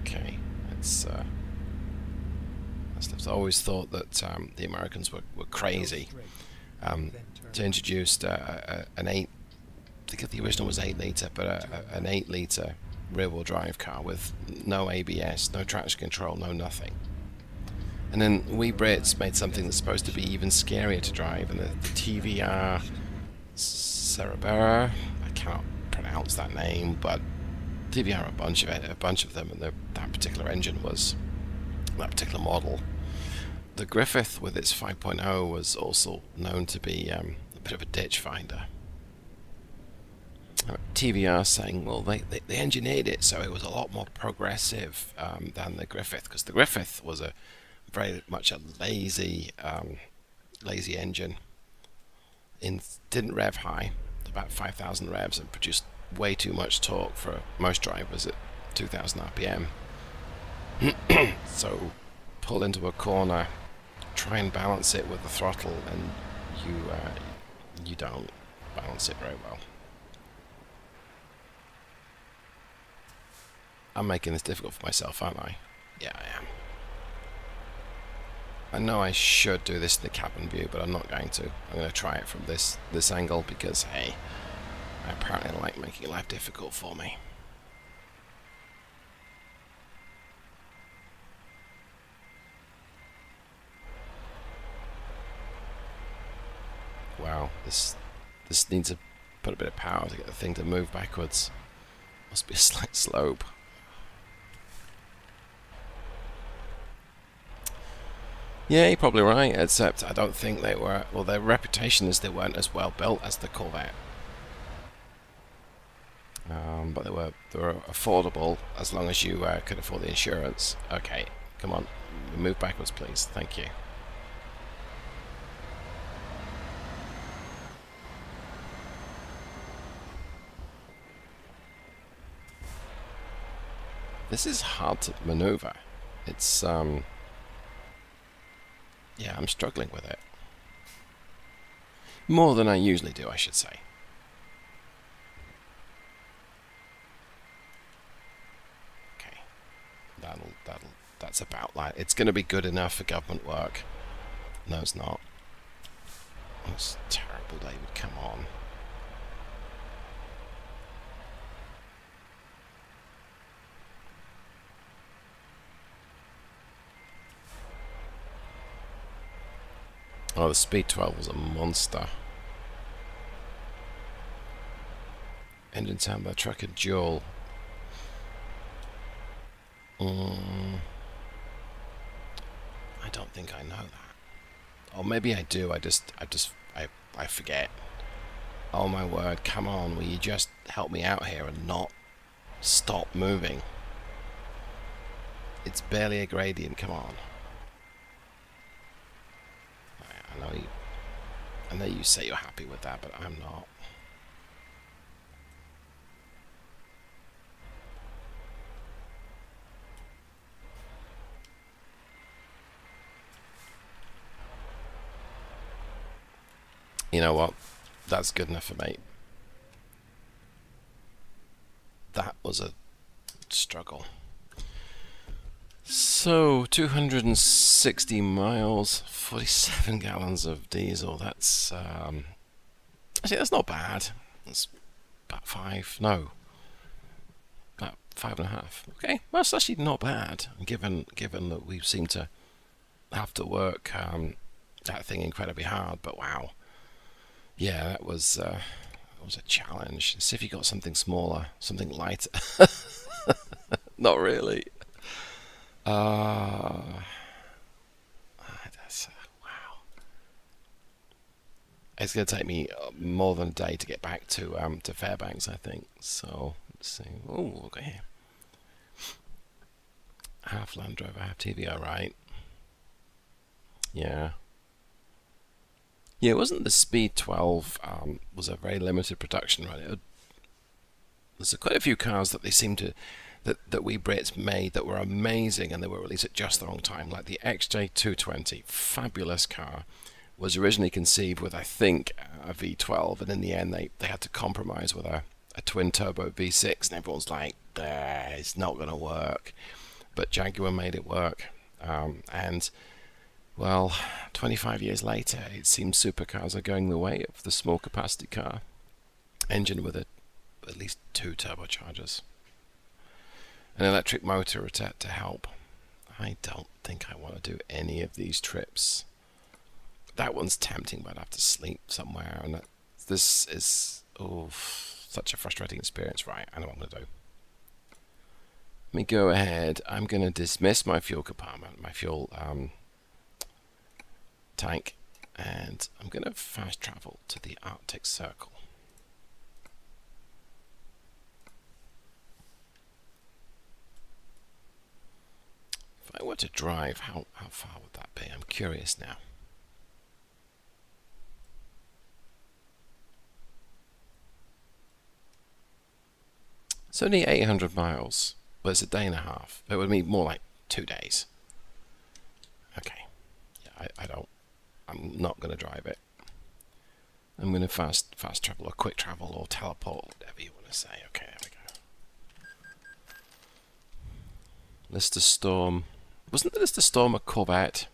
Okay, I've always thought that the Americans were crazy to introduce an 8. I think the original was 8 litre, but an 8 litre rear-wheel drive car with no ABS, no traction control, no nothing. And then we Brits made something that's supposed to be even scarier to drive, and the TVR Cerebera, I cannot pronounce that name, but TVR a bunch of them, and that particular engine was that particular model. The Griffith with its 5.0 was also known to be a bit of a ditch finder. TVR saying, well, they engineered it so it was a lot more progressive than the Griffith, because the Griffith was a very much a lazy engine. Didn't rev high, about 5,000 revs, and produced way too much torque for most drivers at 2,000 RPM. So pull into a corner, try and balance it with the throttle, and you don't balance it very well. I'm making this difficult for myself, aren't I? Yeah, I am. I know I should do this in the cabin view, but I'm not going to. I'm going to try it from this angle because, hey, I apparently like making life difficult for me. wow, this needs to put a bit of power to get the thing to move backwards. Must be a slight slope. Yeah, you're probably right, except I don't think they were, well, their reputation is they weren't as well built as the Corvette. But they were affordable as long as you could afford the insurance. Okay, come on, move backwards, please. Thank you. This is hard to maneuver. It's yeah, I'm struggling with it. More than I usually do, I should say. That's about like, it's going to be good enough for government work. No, it's not. It's terrible, David, come on. Oh, the Speed 12 was a monster. Engine sound by truck and dual. I don't think I know that. Or maybe I do. I forget. Oh my word! Come on, will you just help me out here and not stop moving? It's barely a gradient. Come on. I know you say you're happy with that, but I'm not. You know what? That's good enough for me. That was a struggle. So, 260 miles, 47 gallons of diesel. That's actually, that's not bad. That's about about 5.5. Okay, well, that's actually not bad, given that we seem to have to work that thing incredibly hard. But wow, yeah, that was a challenge. See if you got something smaller, something lighter. Not really. That's wow. It's going to take me more than a day to get back to Fairbanks, I think. So let's see. Oh, look at here. Half Land Rover, half TVO, right? Yeah. Yeah, it wasn't the Speed 12 was a very limited production run. There's quite a few cars that they seem to that we Brits made that were amazing, and they were released at just the wrong time. Like the XJ220, fabulous car, was originally conceived with, I think, a V12, and in the end they had to compromise with a twin turbo V6, and everyone's like, it's not going to work. But Jaguar made it work, and well, 25 years later, it seems supercars are going the way of the small capacity car engine with at least 2 turbochargers. An electric motor to help. I don't think I want to do any of these trips. That one's tempting, but I'd have to sleep somewhere, and this is such a frustrating experience. Right, I know what I'm going to do. Let me go ahead. I'm going to dismiss my fuel compartment, my fuel tank, and I'm going to fast travel to the Arctic Circle. If I were to drive, how far would that be? I'm curious now. It's only 800 miles, but it's a day and a half. It would be more like 2 days. Okay. Yeah, I'm not going to drive it. I'm going to fast travel or quick travel or teleport, whatever you want to say. Okay, there we go. Lister Storm. Wasn't the Lister Storm a Corvette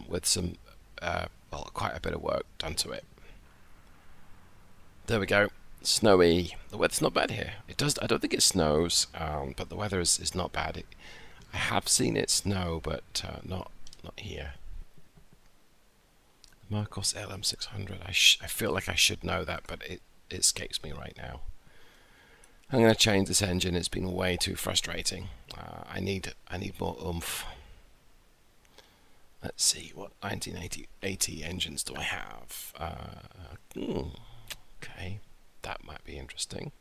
with some, well, quite a bit of work done to it? There we go. Snowy. The weather's not bad here. It does. I don't think it snows, but the weather is not bad. I have seen it snow, but not here. Marcos LM600. I feel like I should know that, but it escapes me right now. I'm going to change this engine. It's been way too frustrating. I need more oomph. Let's see, what 1980 engines do I have? Okay, that might be interesting.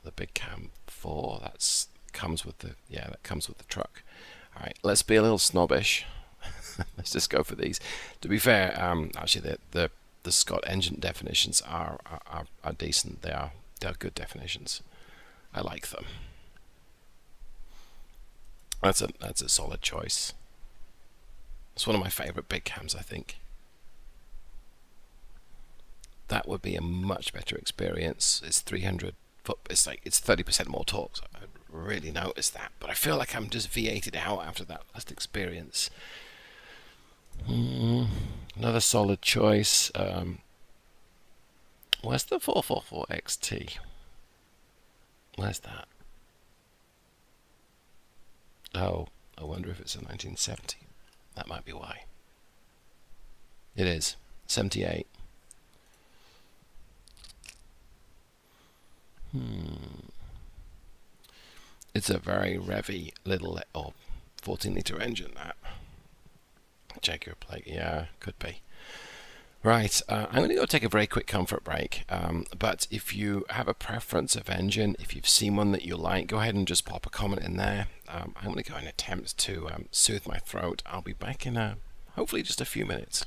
The big cam 4. That comes with the truck. All right, let's be a little snobbish. Let's just go for these. To be fair, actually, the Scot engine definitions are decent. They're good definitions. I like them. That's a solid choice. It's one of my favorite big cams, I think. That would be a much better experience. It's 300 foot. It's 30% more torque. So I really noticed that, but I feel like I'm just V8'd out after that last experience. Another solid choice. Where's the 444 XT? Where's that? Oh, I wonder if it's a 1970. That might be why. It is 78. It's a very revvy little 14-litre engine. That Jaguar plate, yeah, could be. Right, I'm going to go take a very quick comfort break, but if you have a preference of engine, if you've seen one that you like, go ahead and just pop a comment in there. I'm going to go and attempt to soothe my throat. I'll be back in hopefully just a few minutes.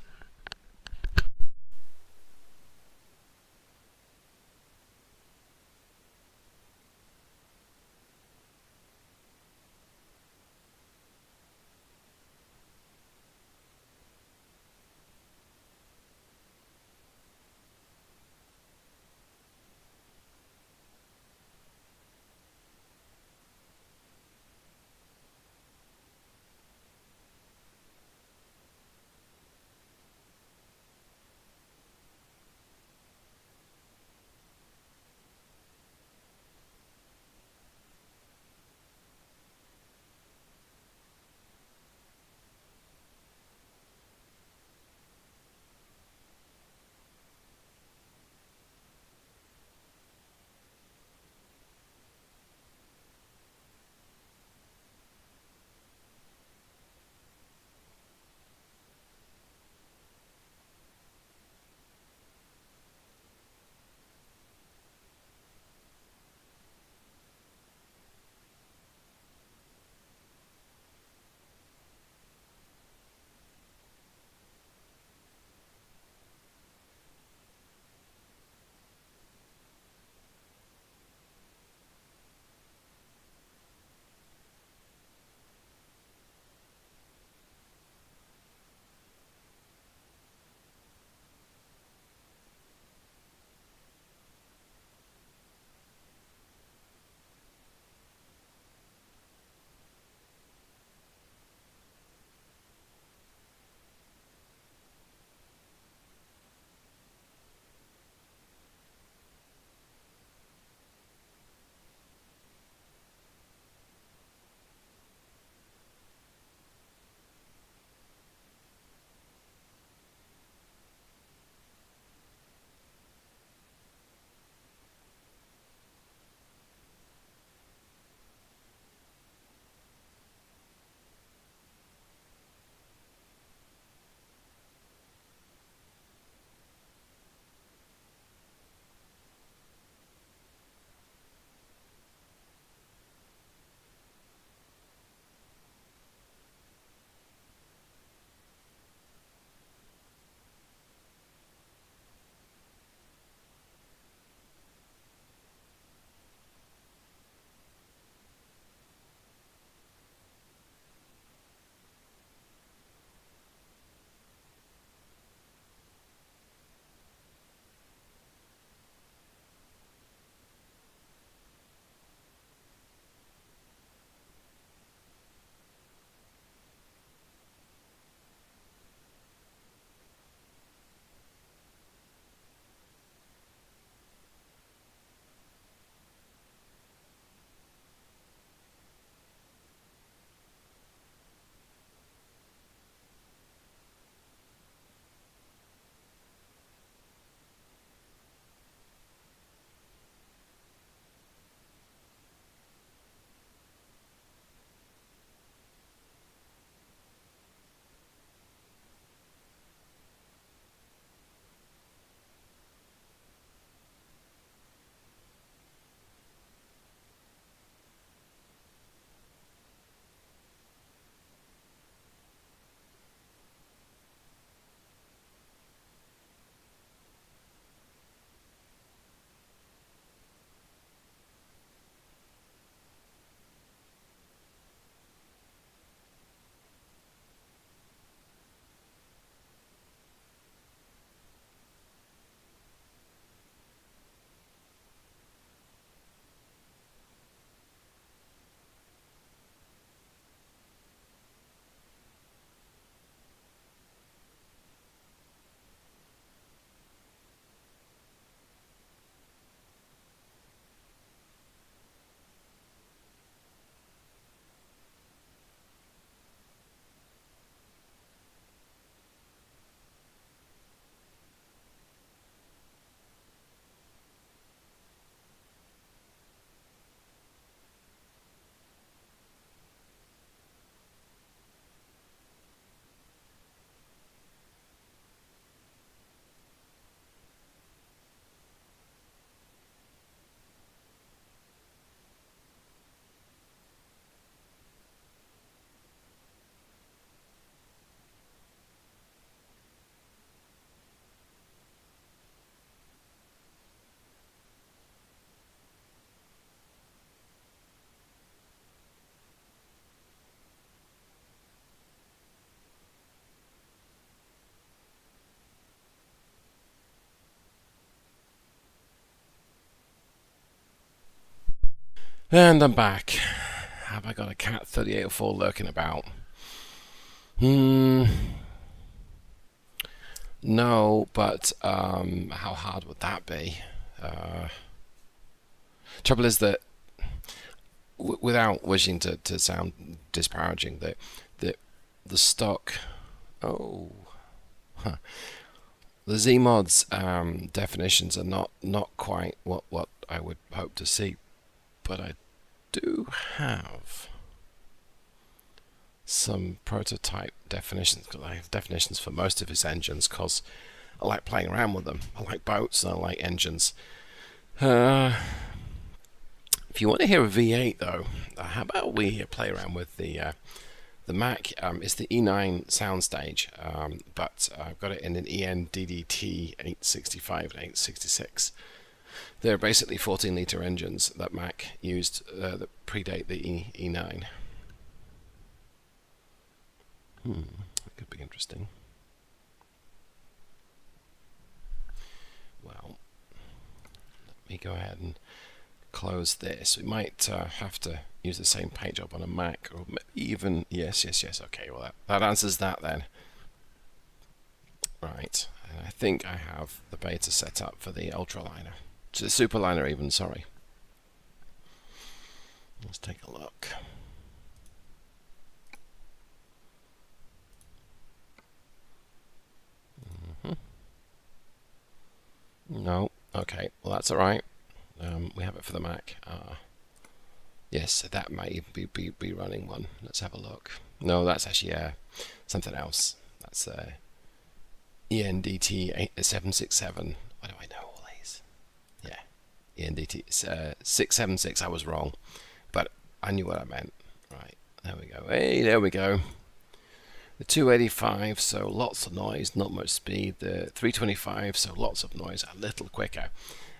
And I'm back. Have I got a cat 3804 lurking about? No, but how hard would that be? Trouble is that, without wishing to sound disparaging, the stock, the Zmod's definitions are not quite what I would hope to see, but I do have some prototype definitions, because I have definitions for most of his engines, because I like playing around with them. I like boats and I like engines. If you want to hear a V8 though, how about we play around with the Mac? It's the E9 soundstage, but I've got it in an EN-DDT 865 and 866. They're basically 14-litre engines that Mac used that predate the E9. That could be interesting. Well, let me go ahead and close this. We might have to use the same page up on a Mac, or maybe even yes. Okay, well that answers that then. Right, and I think I have the beta set up for the ultraliner, the superliner even. Sorry. Let's take a look. No, okay, well that's alright. We have it for the Mac. Yes, that might be running one. Let's have a look. No, that's actually something else. That's ENDT 767. Why do I know all these? Yeah, ENDT 676. I was wrong, but I knew what I meant. Right, there we go. Hey, there we go. The 285, so lots of noise, not much speed. The 325, so lots of noise, a little quicker.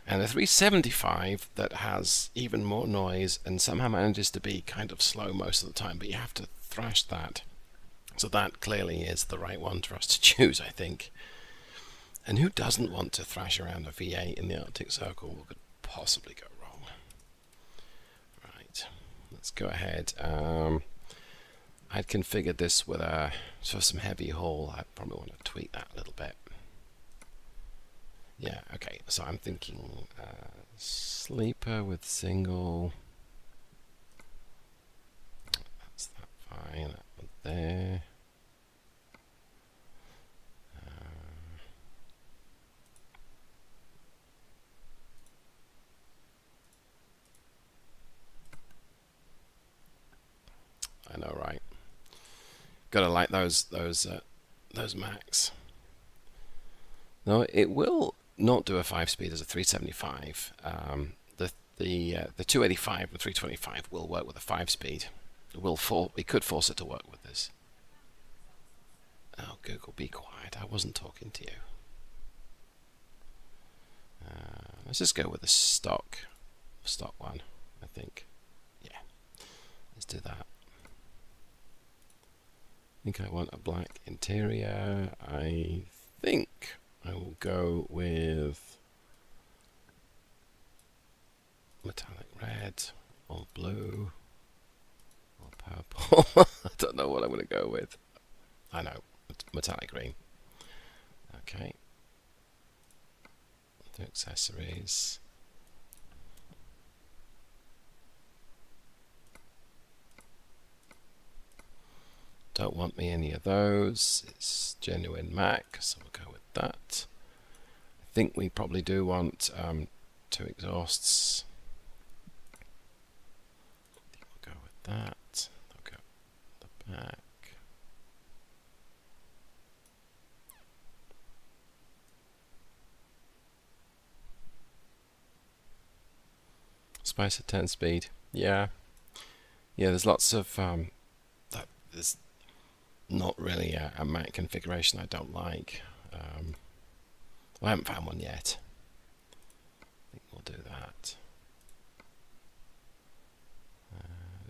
And the 375 that has even more noise and somehow manages to be kind of slow most of the time, but you have to thrash that. So that clearly is the right one for us to choose, I think. And who doesn't want to thrash around a V8 in the Arctic Circle? What could possibly go wrong? Right, let's go ahead. I'd configured this with for some heavy haul. I probably want to tweak that a little bit. Yeah, okay, so I'm thinking sleeper with single. That's that fine, that one there. I know, right? Gotta like those Macs. No, it will not do a 5-speed as a 375. The 285 and 325 will work with a 5-speed. We could force it to work with this. Oh, Google, be quiet. I wasn't talking to you. Let's just go with the stock one, I think. Yeah, let's do that. I think I want a black interior. I think I will go with metallic red or blue or purple. I don't know what I'm going to go with. I know, metallic green. Okay. The accessories. Don't want me any of those. It's genuine Mac, so we'll go with that. I think we probably do want 2 exhausts. I think we'll go with that. I'll go the back. Spicer 10 speed. Yeah. Yeah, there's lots of there's not really a Mac configuration I don't like. I haven't found one yet. I think we'll do that.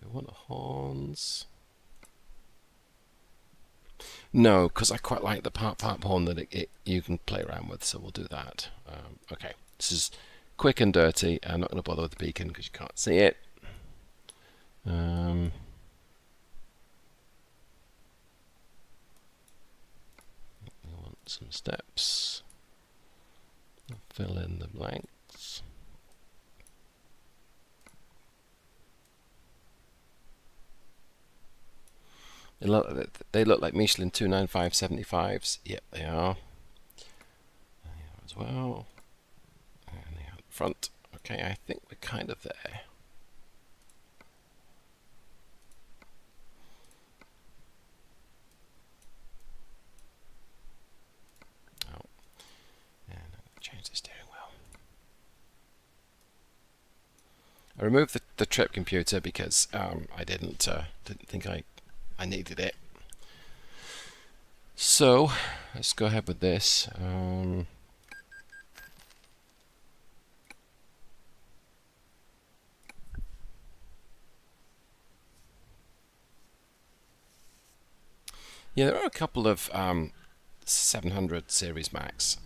We want horns. No, because I quite like the part horn that you can play around with, so we'll do that. Okay, this is quick and dirty. I'm not going to bother with the beacon because you can't see it. Um, we want some steps. Fill in the blanks. They look like Michelin 295/75s. Yep, they are. As well. And the front. Okay, I think we're kind of there. Oh, and I'm going to change the steering wheel. I removed the trip computer because I didn't think I needed it. So let's go ahead with this. Yeah, there are a couple of 700 series Macs,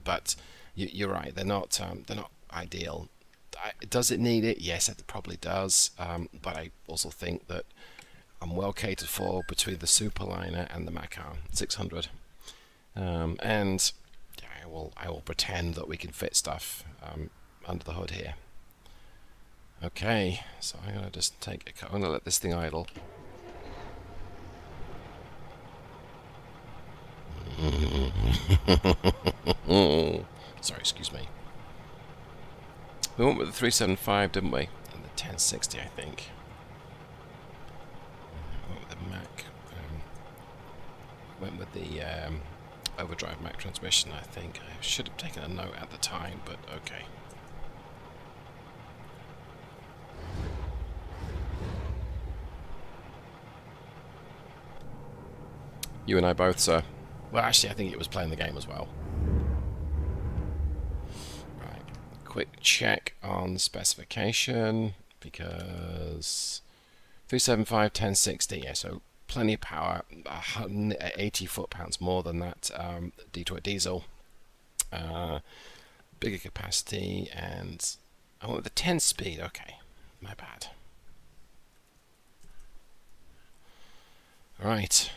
but you're right. They're not ideal. Does it need it? Yes, it probably does. But I also think that I'm well catered for between the Superliner and the Mac R 600. And yeah, I will pretend that we can fit stuff under the hood here. Okay, so I'm gonna just I'm gonna let this thing idle. Sorry, excuse me. We went with the 375, didn't we? And the 1060, I think. Went with the Mac. Went with the overdrive Mac transmission, I think. I should have taken a note at the time, but okay. You and I both, sir. Well, actually, I think it was playing the game as well. Right. Quick check on the specification, because 375, 1060, yeah, so plenty of power, 80 foot-pounds more than that Detroit diesel. Bigger capacity, and I went with the 10 speed. Okay, my bad. Right,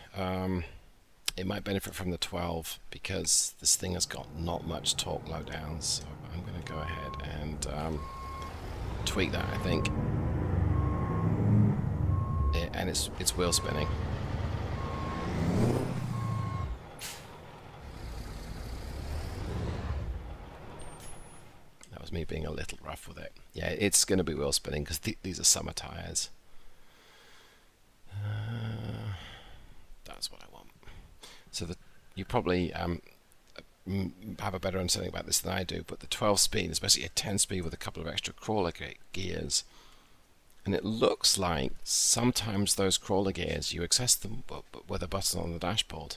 it might benefit from the 12 because this thing has got not much torque low down, so I'm going to go ahead and tweak that, I think. And it's wheel spinning. That was me being a little rough with it. Yeah, it's going to be wheel spinning because these are summer tires. That's what I want. So you probably have a better understanding about this than I do, but the 12 speed is basically a 10 speed with a couple of extra crawler gears. And it looks like sometimes those crawler gears, you access them with a button on the dashboard.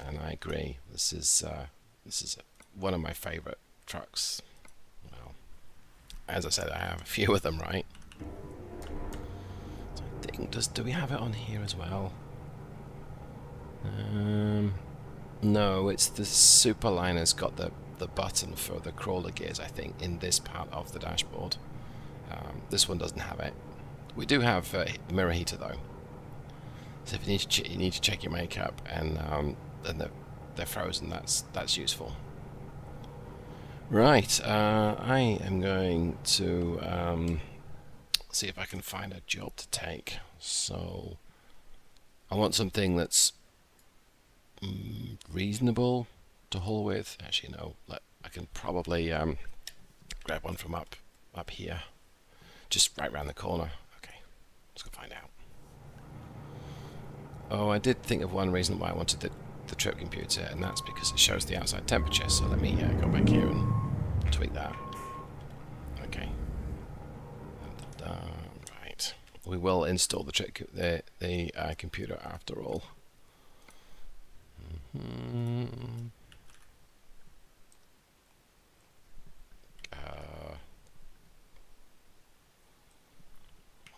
And I agree. This is one of my favorite trucks. Well, as I said, I have a few of them, right? So I think, do we have it on here as well? No, it's the Superliner's got the button for the crawler gears, I think, in this part of the dashboard. This one doesn't have it. We do have the mirror heater though. So if you need to check your makeup and they're frozen, that's useful. Right, I am going to see if I can find a job to take. So I want something that's reasonable to haul with. Actually, no. I can probably grab one from up here, just right around the corner. Okay, let's go find out. Oh, I did think of one reason why I wanted the trip computer, and that's because it shows the outside temperature. So let me go back here and tweak that. Okay. Right. We will install the computer after all.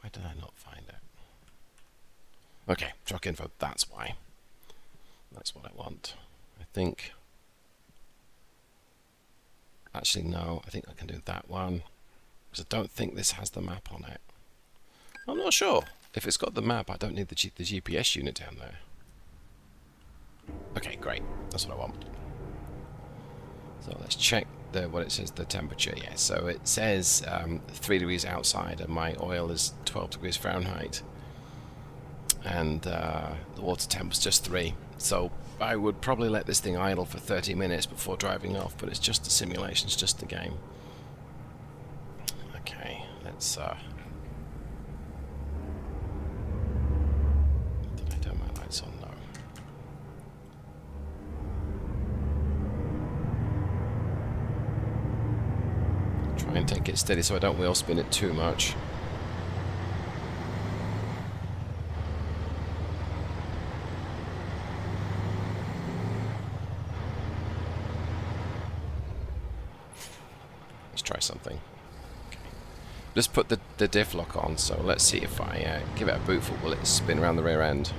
Why did I not find it? Okay, truck info, that's why. That's what I want. I think... Actually, no, I think I can do that one. Because I don't think this has the map on it. I'm not sure. If it's got the map, I don't need the GPS unit down there. Okay, great. That's what I want. So let's check what it says, the temperature. Yeah, so it says 3 degrees outside and my oil is 12 degrees Fahrenheit. And the water temp was just 3. So I would probably let this thing idle for 30 minutes before driving off, but it's just a simulation, it's just a game. Okay, let's did I turn my lights on? No. Try and take it steady so I don't wheel spin it too much. Let's try something. Okay. Just put the diff lock on, so let's see if I give it a bootful, will it spin around the rear end?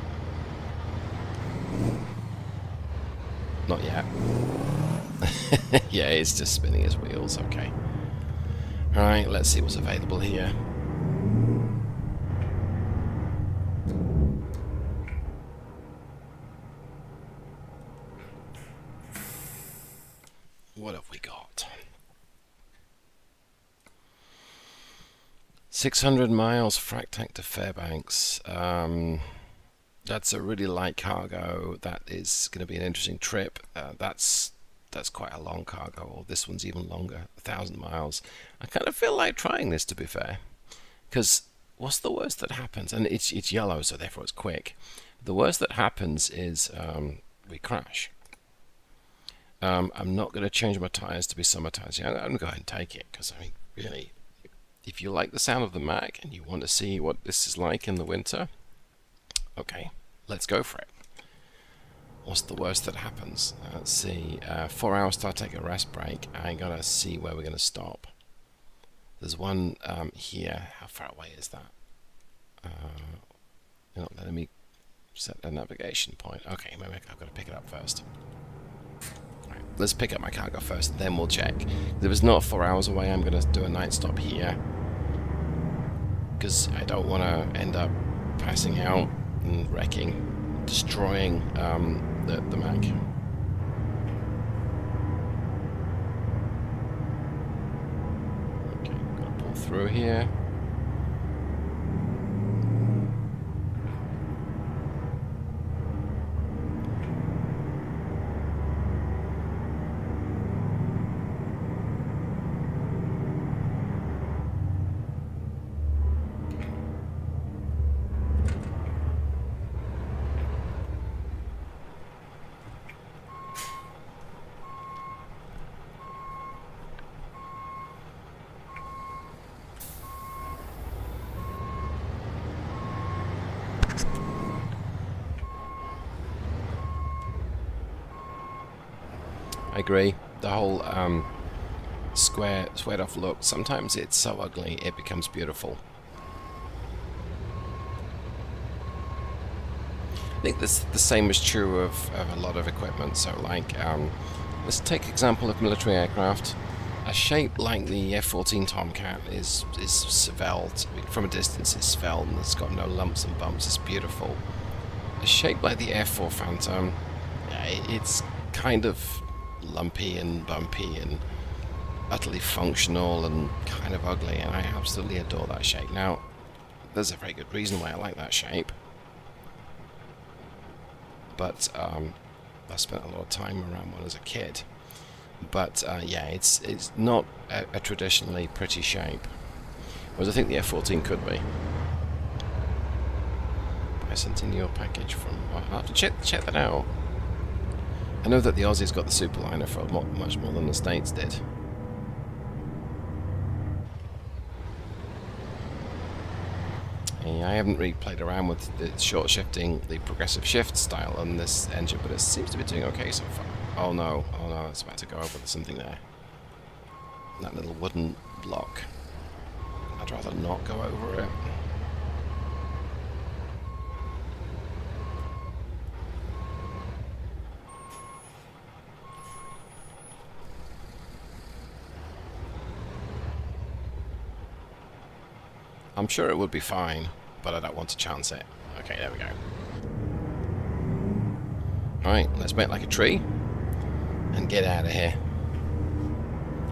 Not yet. Yeah, it's just spinning his wheels, okay. Alright, let's see what's available here. What have we got? 600 miles frac tank to Fairbanks. That's a really light cargo. That is going to be an interesting trip. That's quite a long cargo. Or this one's even longer, 1,000 miles. I kind of feel like trying this, to be fair, because what's the worst that happens? And it's yellow, so therefore it's quick. The worst that happens is we crash. I'm not going to change my tires to be summer tires. Yeah, I'm going to go ahead and take it, because I mean, really, if you like the sound of the Mac and you want to see what this is like in the winter, okay, let's go for it. What's the worst that happens? Let's see. 4 hours till I take a rest break. I gotta see where we're gonna stop. There's one here. How far away is that? You're not letting me set a navigation point. Okay, maybe I've got to pick it up first. Right, let's pick up my cargo first, then we'll check. If it's not 4 hours away, I'm gonna do a night stop here, because I don't want to end up passing out and wrecking, destroying the Mac. Okay, gotta pull through here. I agree. The whole squared off look, sometimes it's so ugly it becomes beautiful. I think the same is true of a lot of equipment. So like, let's take example of military aircraft. A shape like the F-14 Tomcat is svelte. I mean, from a distance it's svelte and it's got no lumps and bumps, it's beautiful. A shape like the F-4 Phantom, it's kind of lumpy and bumpy and utterly functional and kind of ugly, and I absolutely adore that shape. Now, there's a very good reason why I like that shape, but I spent a lot of time around one as a kid. But yeah, it's not a traditionally pretty shape, whereas I think the F-14 could be. Bicentennial package from... I'll have to check that out. I know that the Aussies got the Superliner for much more than the States did. I haven't really played around with the short shifting, the progressive shift style on this engine, but it seems to be doing okay so far. Oh no, it's about to go over. There's something there. That little wooden block. I'd rather not go over it. I'm sure it would be fine, but I don't want to chance it. Okay, there we go. Alright, let's make like a tree and get out of here.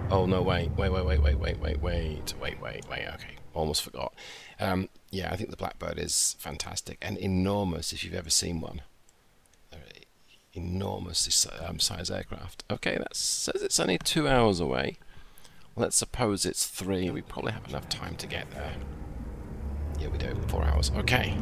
Oh no, wait, okay, almost forgot. Yeah, I think the Blackbird is fantastic and enormous if you've ever seen one. Enormous size aircraft. Okay, that says it's only 2 hours away. Let's suppose it's 3. We probably have enough time to get there. Yeah, we do. 4 hours. Okay.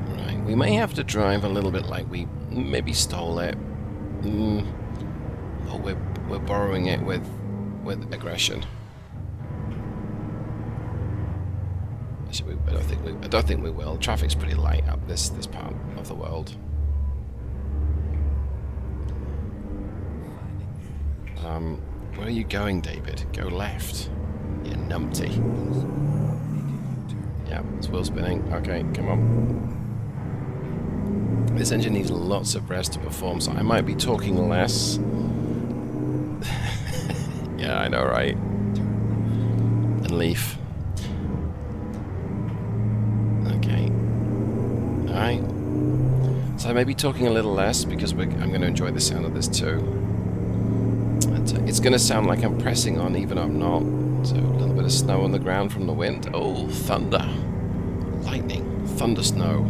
Right. We may have to drive a little bit like we maybe stole it. Or we're borrowing it with aggression. Actually, I don't think we will. Traffic's pretty light up this part of the world. Where are you going, David? Go left. You numpty. Yeah, it's wheel spinning. Okay, come on. This engine needs lots of rest to perform, so I might be talking less. Yeah, I know, right? And leaf. Okay. Alright. So I may be talking a little less because I'm going to enjoy the sound of this too. It's going to sound like I'm pressing on even though I'm not. So a little bit of snow on the ground from the wind. Oh, thunder. Lightning. Thunder snow.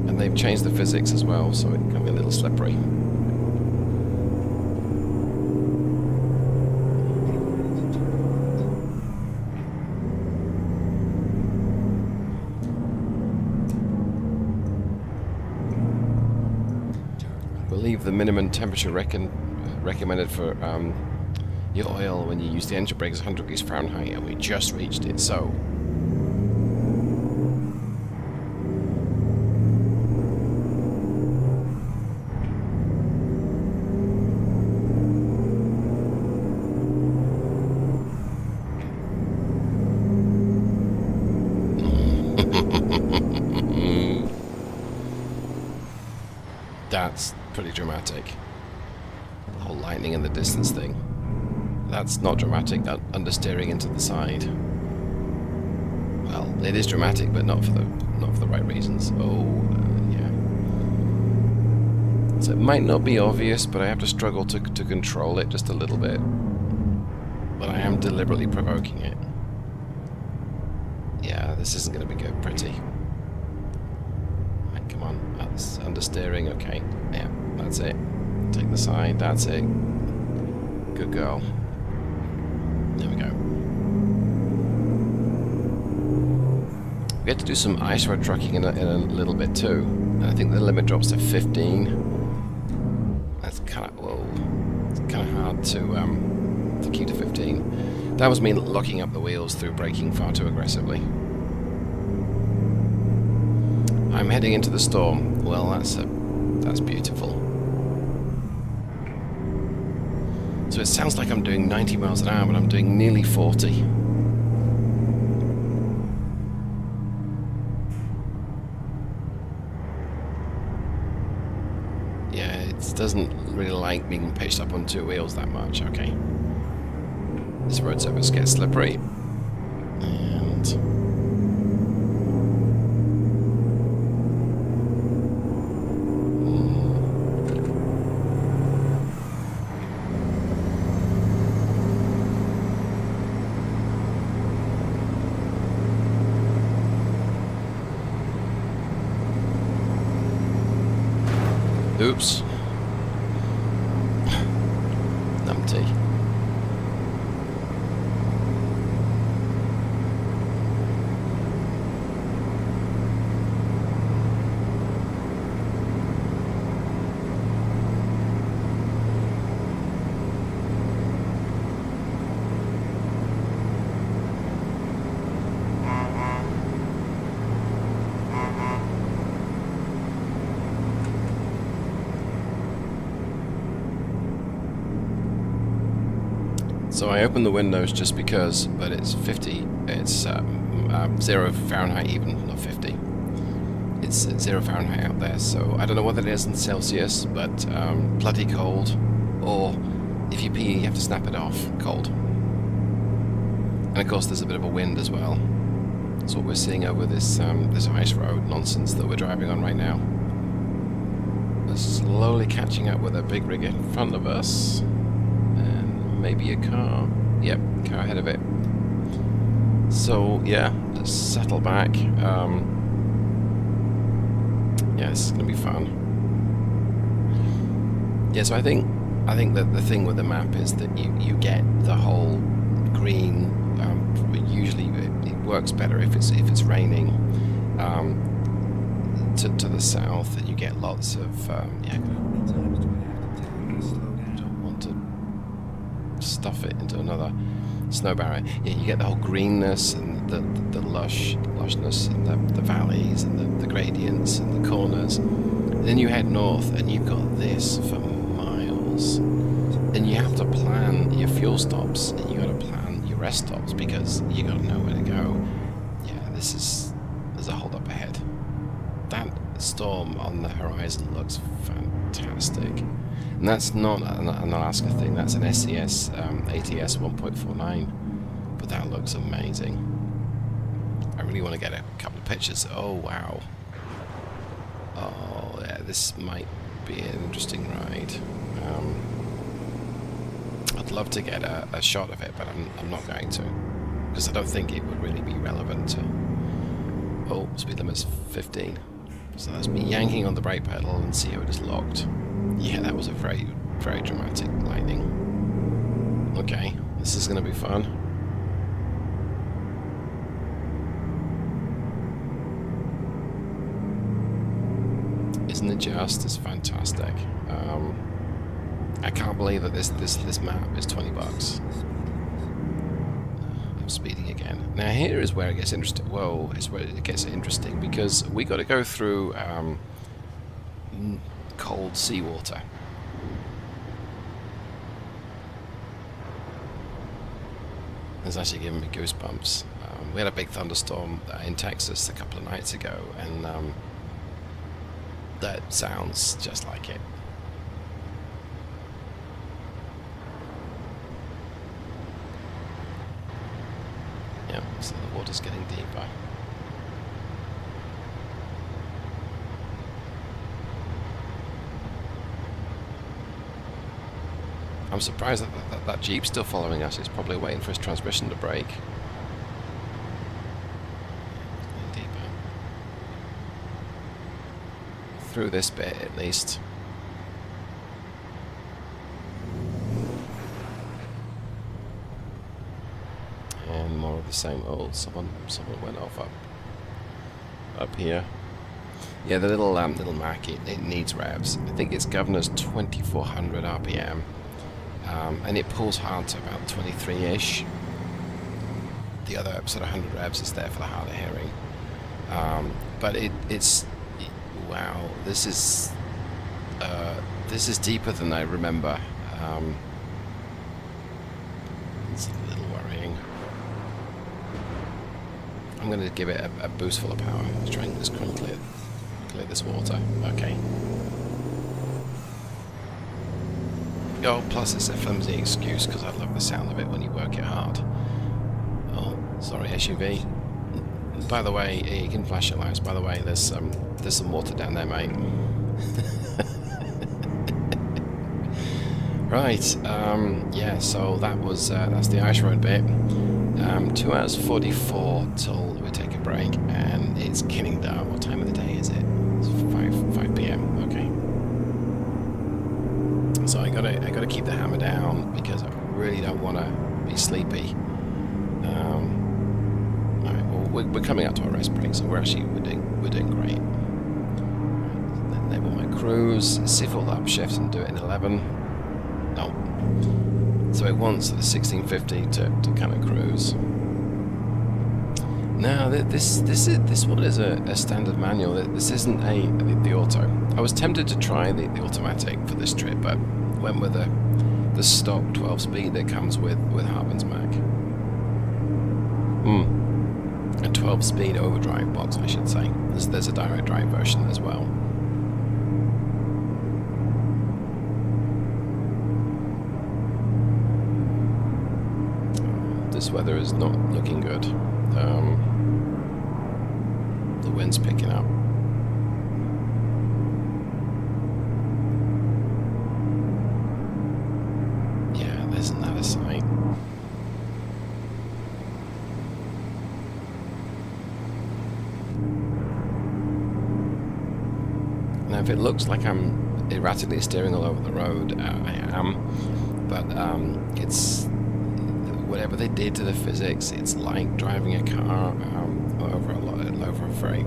And they've changed the physics as well, so it can be a little slippery. I believe the minimum temperature recommended for your oil when you use the engine brake is 100 degrees Fahrenheit, and we just reached it, so... That's pretty dramatic. The whole lightning in the distance thing. That's not dramatic, that understeering into the side. Well, it is dramatic, but not for the right reasons. Oh, yeah. So it might not be obvious, but I have to struggle to control it just a little bit. But I am deliberately provoking it. Yeah, this isn't going to be good, pretty. Right, come on, that's understeering, okay. Yeah, that's it. Take the side, that's it. Good girl. There we go. We have to do some ice road trucking in a little bit too. And I think the limit drops to 15. That's kind of, whoa. It's kind of hard to keep to 15. That was me locking up the wheels through braking far too aggressively. I'm heading into the storm. Well, that's beautiful. So it sounds like I'm doing 90 miles an hour, but I'm doing nearly 40. Yeah, it doesn't really like being pitched up on two wheels that much. Okay. This road surface gets slippery. And... oops. Numpty. So I opened the windows just because, but it's 50, it's 0 Fahrenheit even, not 50. it's 0 Fahrenheit out there, so I don't know what it is in Celsius, but bloody cold, or if you pee you have to snap it off, cold. And of course there's a bit of a wind as well. That's what we're seeing over this this ice road nonsense that we're driving on right now. We're slowly catching up with a big rig in front of us, and maybe a car. Yep, car ahead of it. So yeah, let's settle back. Yeah, this is gonna be fun. Yeah, so I think that the thing with the map is that you get the whole green. Usually it works better if it's raining to the south, and you get lots of yeah. How many times do I have to tell you to slow down? Don't want to stuff it into another snow barrier. Yeah, you get the whole greenness and the lushness and the valleys and the gradients and the corners. And then you head north and you've got this for miles. And you have to plan your fuel stops, and you got to plan your rest stops because you got to know where to go. Yeah, there's a hold up ahead. That storm on the horizon looks fantastic. And that's not an Alaska thing, that's an SCS ATS 1.49, but that looks amazing. I really want to get a couple of pictures. Oh wow. Oh yeah, this might be an interesting ride. I'd love to get a shot of it, but I'm not going to, because I don't think it would really be relevant to... Oh, speed limit's 15. So that's me yanking on the brake pedal and see how it is locked. Yeah, that was a very, very dramatic lightning. Okay, this is going to be fun. Isn't it just? It's fantastic. I can't believe that this map is $20. I'm speeding again. Now here is where it gets interesting. Whoa, is where it gets interesting, because we got to go through cold seawater. It's actually giving me goosebumps. We had a big thunderstorm in Texas a couple of nights ago, and that sounds just like it. Yeah, so the water's getting deeper. I'm surprised that Jeep's still following us. It's probably waiting for his transmission to break. Deeper. Through this bit, at least. And more of the same. Oh, someone went off up here. Yeah, the little Mac, it needs revs. I think its governor's 2400 RPM. And it pulls hard to about 23-ish. The other sort of 100 revs is there for the harder hearing. But it's wow. This is deeper than I remember. It's a little worrying. I'm going to give it a boost full of power. Let's try and just clear this water. Okay. Oh, plus it's a flimsy excuse because I love the sound of it when you work it hard. Oh, sorry, SUV. By the way, you can flash your lights. By the way, there's some water down there, mate. Right. Yeah. So that's the ice road bit. 2 hours 44 till we take a break, and it's getting dark. What time of the day is it? It's 5 p.m. Okay. So I gotta keep the hammer down because I really don't want to be sleepy. Alright, well we're coming up to our rest break, so we're doing great. Right, enable my cruise, see if all the upshifts and do it in 11. No. So it wants the 1650 to kind of cruise. Now this one is a standard manual. This isn't the auto. I was tempted to try the automatic for this trip, but went with the stock 12 speed that comes with Harbin's Mac. A 12 12-speed overdrive box, I should say. There's a direct drive version as well. This weather is not looking good. The wind's picking up. Yeah, there's another sight. Now, if it looks like I'm erratically steering all over the road, I am, but it's whatever they did to the physics. It's like driving a car over a very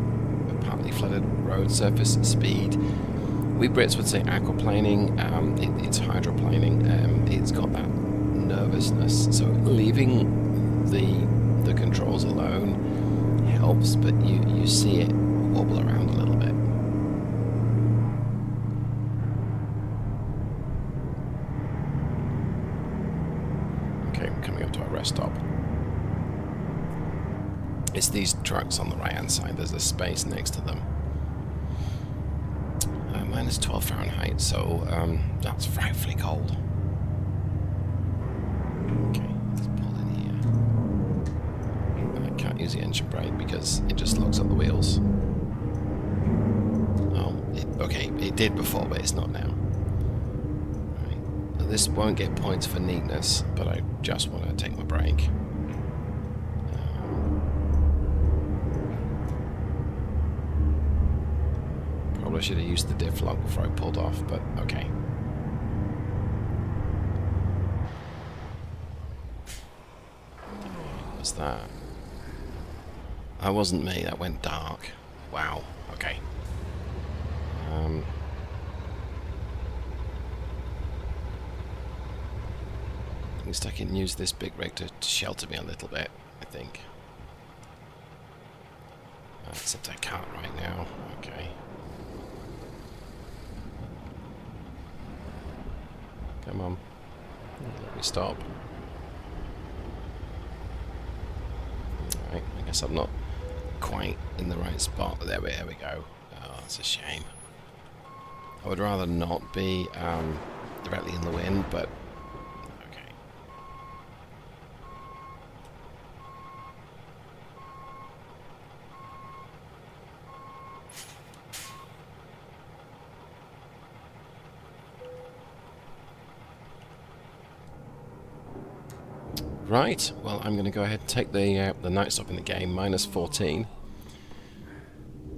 partly flooded road surface at speed. We Brits would say aquaplaning. It's hydroplaning. It's got that nervousness. So leaving the controls alone helps, but you see it wobble around a little bit. Okay, coming up to our rest stop. It's these trucks on the right hand side. There's a space next to them. Minus 12 Fahrenheit, so that's frightfully cold. Okay, let's pull in here. I can't use the engine brake because it just locks up the wheels. Oh, okay, it did before, but it's not now. Right. This won't get points for neatness, but I just want to take my brake. I should have used the diff lock before I pulled off, but okay. What's that? That wasn't me, that went dark. Wow, okay. At least I can use this big rig to shelter me a little bit, I think. Except I can't right now, okay. Come on, let me stop. Alright, I guess I'm not quite in the right spot. There we go. Oh, that's a shame. I would rather not be directly in the wind, but okay. Right, well, I'm going to go ahead and take the night stop in the game, minus 14.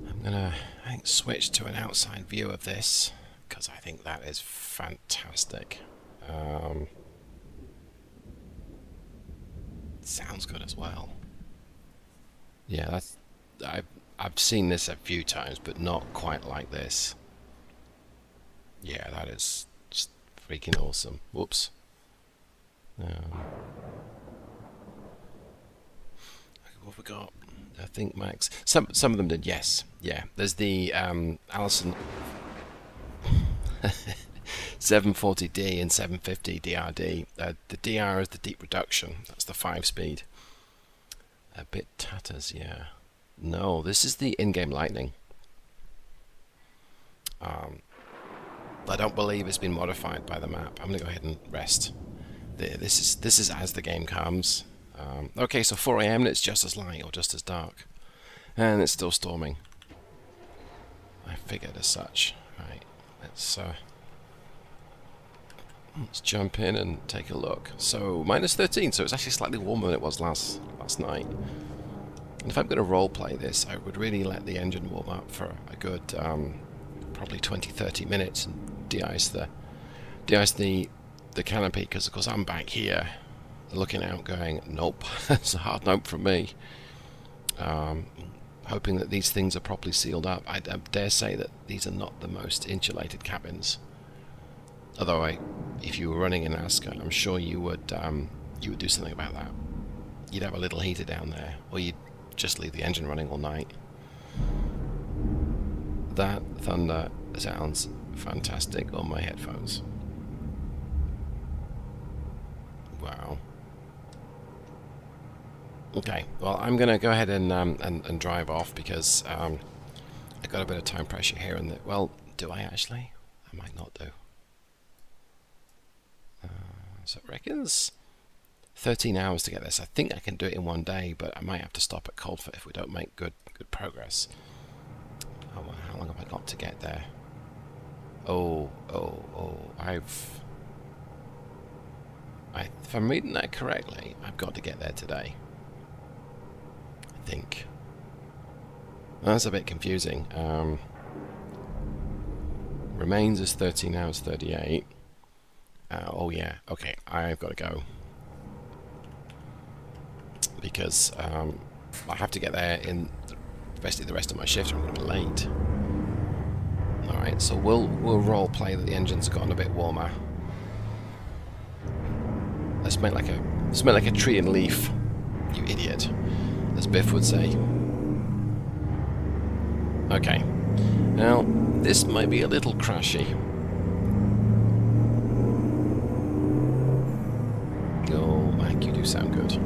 I'm going to, I think, switch to an outside view of this, because I think that is fantastic. Sounds good as well. Yeah, that's I've seen this a few times, but not quite like this. Yeah, that is just freaking awesome. Whoops. What have we got? I think Max. Some of them did, yes. Yeah. There's the Allison 740D and 750 DRD. The DR is the deep reduction. That's the 5-speed. A bit tatters, yeah. No, this is the in-game lightning. I don't believe it's been modified by the map. I'm gonna go ahead and rest. This is as the game comes. Okay, so 4 AM and it's just as light or just as dark, and it's still storming. I figured as such. Right, let's jump in and take a look. So minus 13, so it's actually slightly warmer than it was last night. And if I'm going to role play this, I would really let the engine warm up for a good probably 20-30 minutes and de-ice the canopy, because of course I'm back here looking out going, nope. It's a hard nope from me. Hoping that these things are properly sealed up. I dare say that these are not the most insulated cabins, although if you were running in NASCAR, I'm sure you would do something about that. You'd have a little heater down there, or you'd just leave the engine running all night. That thunder sounds fantastic on my headphones. Wow. Okay, well, I'm going to go ahead and drive off because I got a bit of time pressure here. And well, do I actually? I might not do. So it reckons 13 hours to get this. I think I can do it in one day, but I might have to stop at Coldfoot if we don't make good progress. Oh, well, how long have I got to get there? Oh, if I'm reading that correctly, I've got to get there today. I think. Well, that's a bit confusing. Remains is 13 hours 38. Oh yeah, okay, I've got to go. Because I have to get there in basically the rest of my shift or I'm going to be late. Alright, so we'll role play that the engines have gotten a bit warmer. Let's make like a tree and leaf, you idiot, as Biff would say. Okay, now this might be a little crashy. Oh, Mike, you do sound good.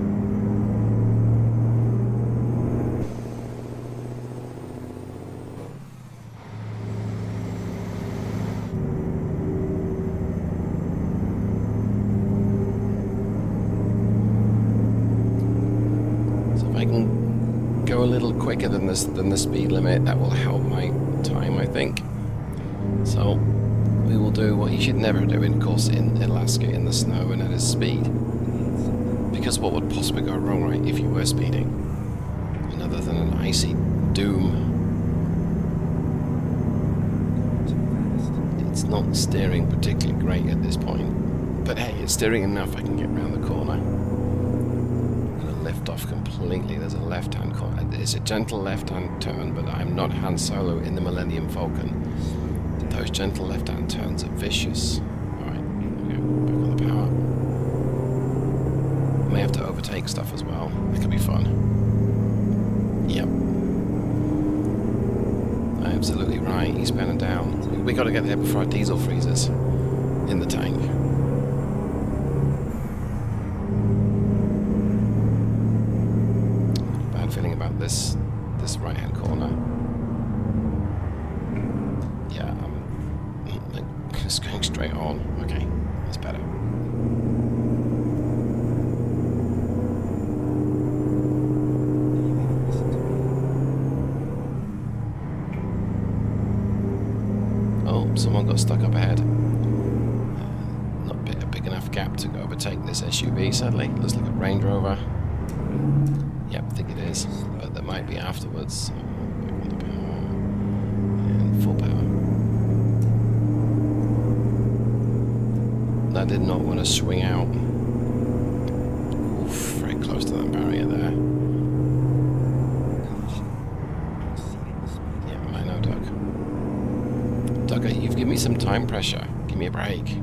A little quicker than the speed limit, that will help my time, I think. So we will do what you should never do in course in Alaska in the snow, and that is speed. Because what would possibly go wrong, right, if you were speeding? And other than an icy doom, it's not steering particularly great at this point. But hey, it's steering enough I can get around the corner. Lift off completely. There's a left-hand corner. It's a gentle left-hand turn, but I'm not Han Solo in the Millennium Falcon. Those gentle left-hand turns are vicious. Alright, okay, back on the power. May have to overtake stuff as well. That could be fun. Yep. Absolutely right. Eastbound and down. We got to get there before our diesel freezes in the tank. Feeling about this right hand corner. Yeah, I'm just going straight on. Okay, that's better. Oh, someone got stuck up ahead. Not a big enough gap to overtake this SUV, sadly. Looks like a Range Rover. Yep, I think it is, but there might be afterwards. Back on the power. And full power. I did not want to swing out. Oof, very close to that barrier there. Yeah, I know, Doug. Doug, you've given me some time pressure. Give me a break.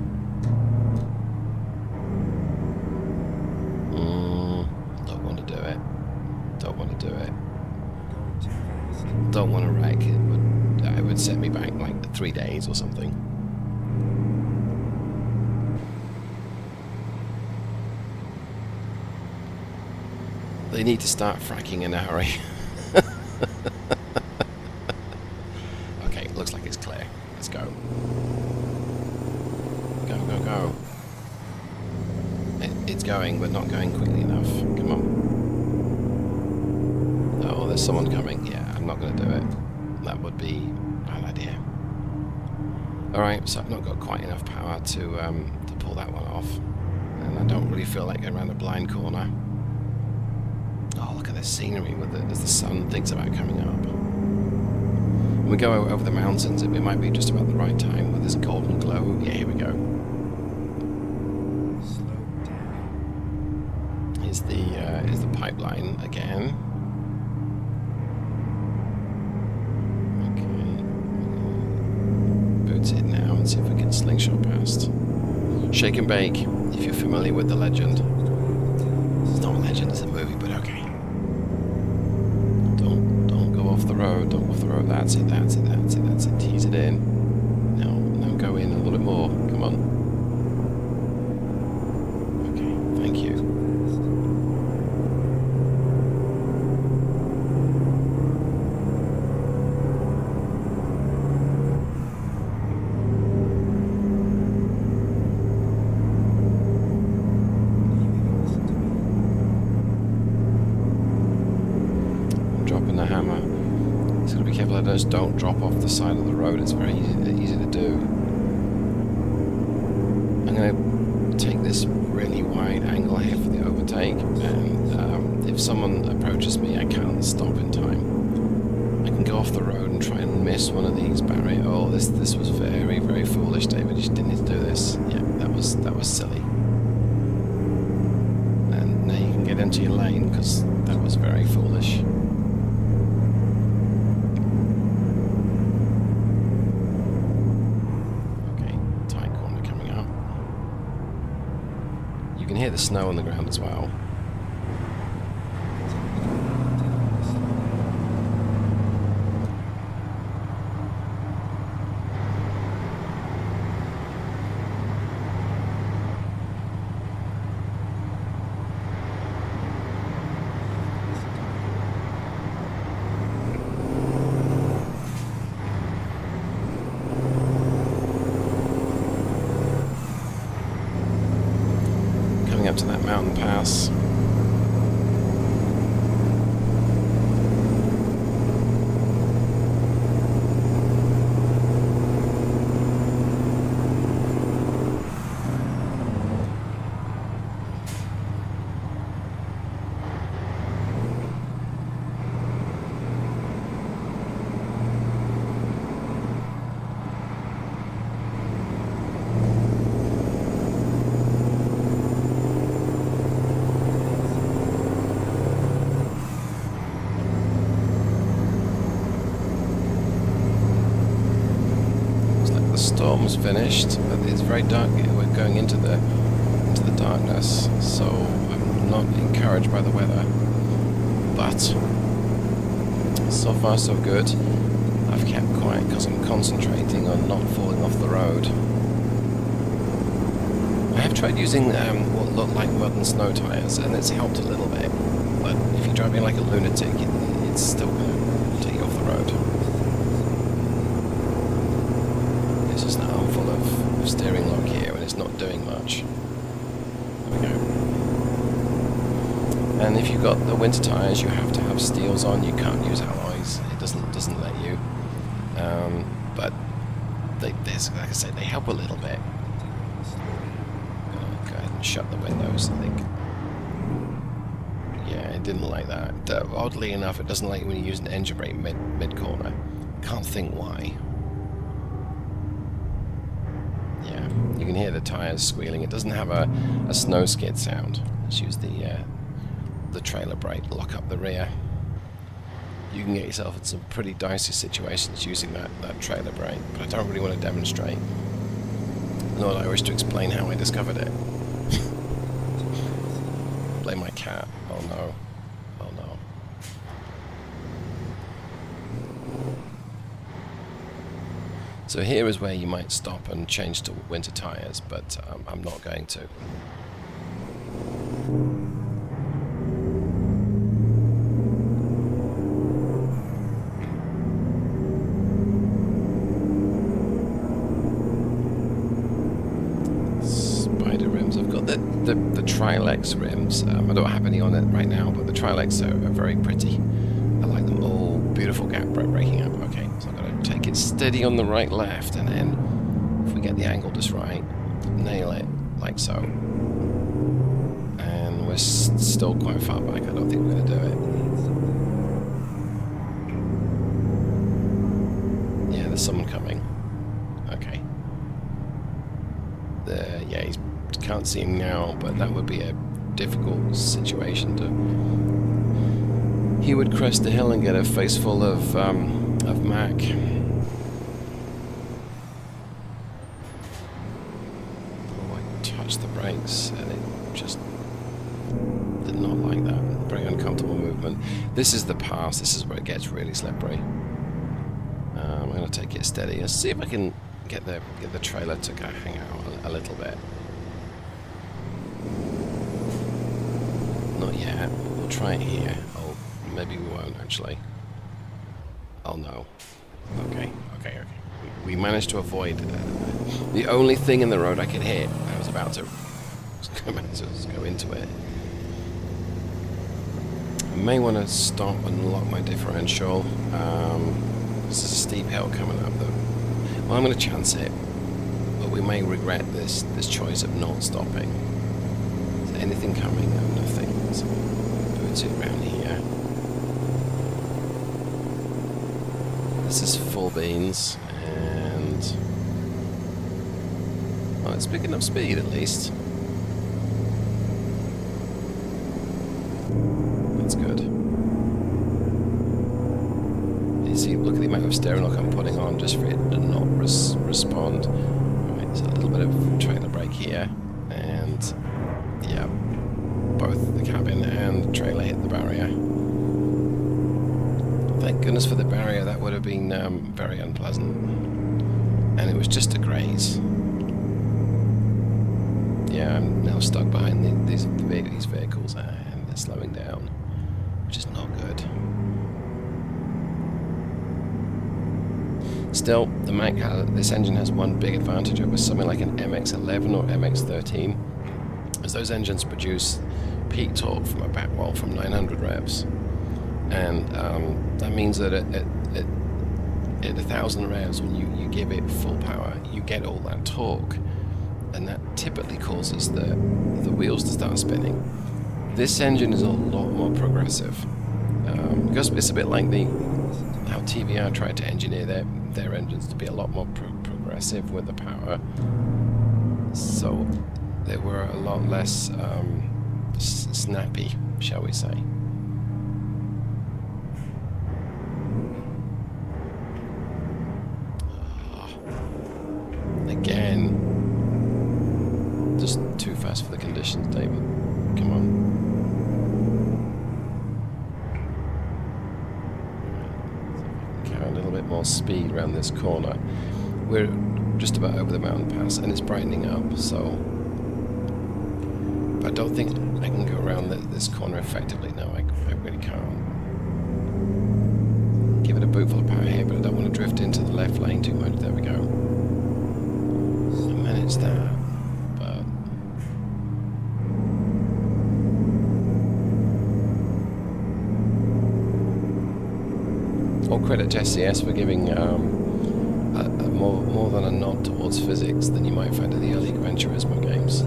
Don't want to do it. Don't want to do it. Don't want to wreck. It would set me back like 3 days or something. They need to start fracking in a hurry. Okay, looks like it's clear. Let's go. Go, go, go. It's going, but not going quickly enough. Come on. Oh, there's someone coming. Yeah, I'm not going to do it. That would be a bad idea. Alright, so I've not got quite enough power to pull that one off. And I don't really feel like going around a blind corner. Oh, look at the scenery with as the sun thinks about coming up. When we go over the mountains, it might be just about the right time with this golden glow. Yeah, here we go. Slow down. Is the pipeline again. It now and see if we can slingshot past. Shake and Bake, if you're familiar with the legend. It's not a legend, it's a movie, but okay. Don't go off the road, don't go off the road. That's it, that's it, that's it, that's it. Tease it in. Now go in a little bit more. Come on. Okay, thank you. hammer. Just gotta be careful I just don't drop off the side of the road. It's very easy to do. I'm gonna take this really wide angle here for the overtake, and if someone approaches me, I can't stop in time. I can go off the road and try and miss one of these barriers. Oh, this was very, very foolish, David. You didn't need to do this. Yeah, that was silly. And now you can get into your lane because that was very foolish. Okay, tight corner coming up. You can hear the snow on the ground as well. Up to that mountain pass. Storm's finished, but it's very dark. We're going into the darkness, so I'm not encouraged by the weather. But so far so good. I've kept quiet because I'm concentrating on not falling off the road. I have tried using what look like mud and snow tires, and it's helped a little bit. But if you're driving like a lunatic, it's still going to take you off the road. There's an armful of steering lock here, and it's not doing much. There we go. And if you've got the winter tires, you have to have steels on. You can't use alloys. It doesn't let you. But like I said, they help a little bit. Go ahead and shut the windows, I think. Yeah, it didn't like that. Oddly enough, it doesn't like you when you use an engine brake mid corner. Can't think why. Yeah, you can hear the tires squealing. It doesn't have a snow skid sound. Let's use the trailer brake, lock up the rear. You can get yourself in some pretty dicey situations using that trailer brake, but I don't really want to demonstrate. Nor do I wish to explain how I discovered it. Blame my cat. Oh no. Oh no. So here is where you might stop and change to winter tires, but I'm not going to. Spider rims. I've got the Trilex rims. I don't have any on it right now, but the Trilex are very pretty. I like them all. Beautiful gap braking up. Okay, so I've got to take it steady on the right left, and then if we get the angle just right, nail it like so. And we're still quite far back. I don't think we're going to do it. Yeah, there's someone coming. Okay. Yeah, he can't see him now, but that would be a difficult situation to. He would crest the hill and get a face full of Mac. Oh, I touched the brakes and it just did not like that. Very uncomfortable movement. This is the pass. This is where it gets really slippery. I'm going to take it steady. Let's see if I can get the trailer to go hang out a little bit. Not yet. We'll try it here. Oh, maybe we won't actually. Oh no. Okay. We managed to avoid the only thing in the road I could hit. I was about to go into it. may want to stop and lock my differential. This is a steep hill coming up though. Well, I'm going to chance it, but we may regret this choice of not stopping. Is there anything coming? No, nothing. So boots it around here. This is full beans, and well, it's picking up speed at least. That's good. You see, look at the amount of steering lock I'm putting on just for it to not respond. Right, so a little bit of trailer brake here, and yeah, both the cabin and the trailer hit the barrier. Thank goodness for the barrier, that would have been very unpleasant. And it was just a graze. Yeah, I'm now stuck behind these vehicles and they're slowing down, which is not good. Still, the Mac this engine has one big advantage over something like an MX-11 or MX-13, as those engines produce peak torque from about, well, from 900 revs. And that means that at 1,000 revs, when you give it full power, you get all that torque, and that typically causes the wheels to start spinning. This engine is a lot more progressive, because it's a bit like how TVR tried to engineer their engines to be a lot more progressive with the power. So they were a lot less snappy, shall we say. Again, just too fast for the conditions, David. Come on. Carry a little bit more speed around this corner. We're just about over the mountain pass, and it's brightening up, so but I don't think I can go around this corner effectively. No, I really can't. Give it a boot full of power here, but I don't want to drift into the left lane too much. There we go. Manage that, but all credit to SCS for giving more than a nod towards physics than you might find in the early Gran Turismo games.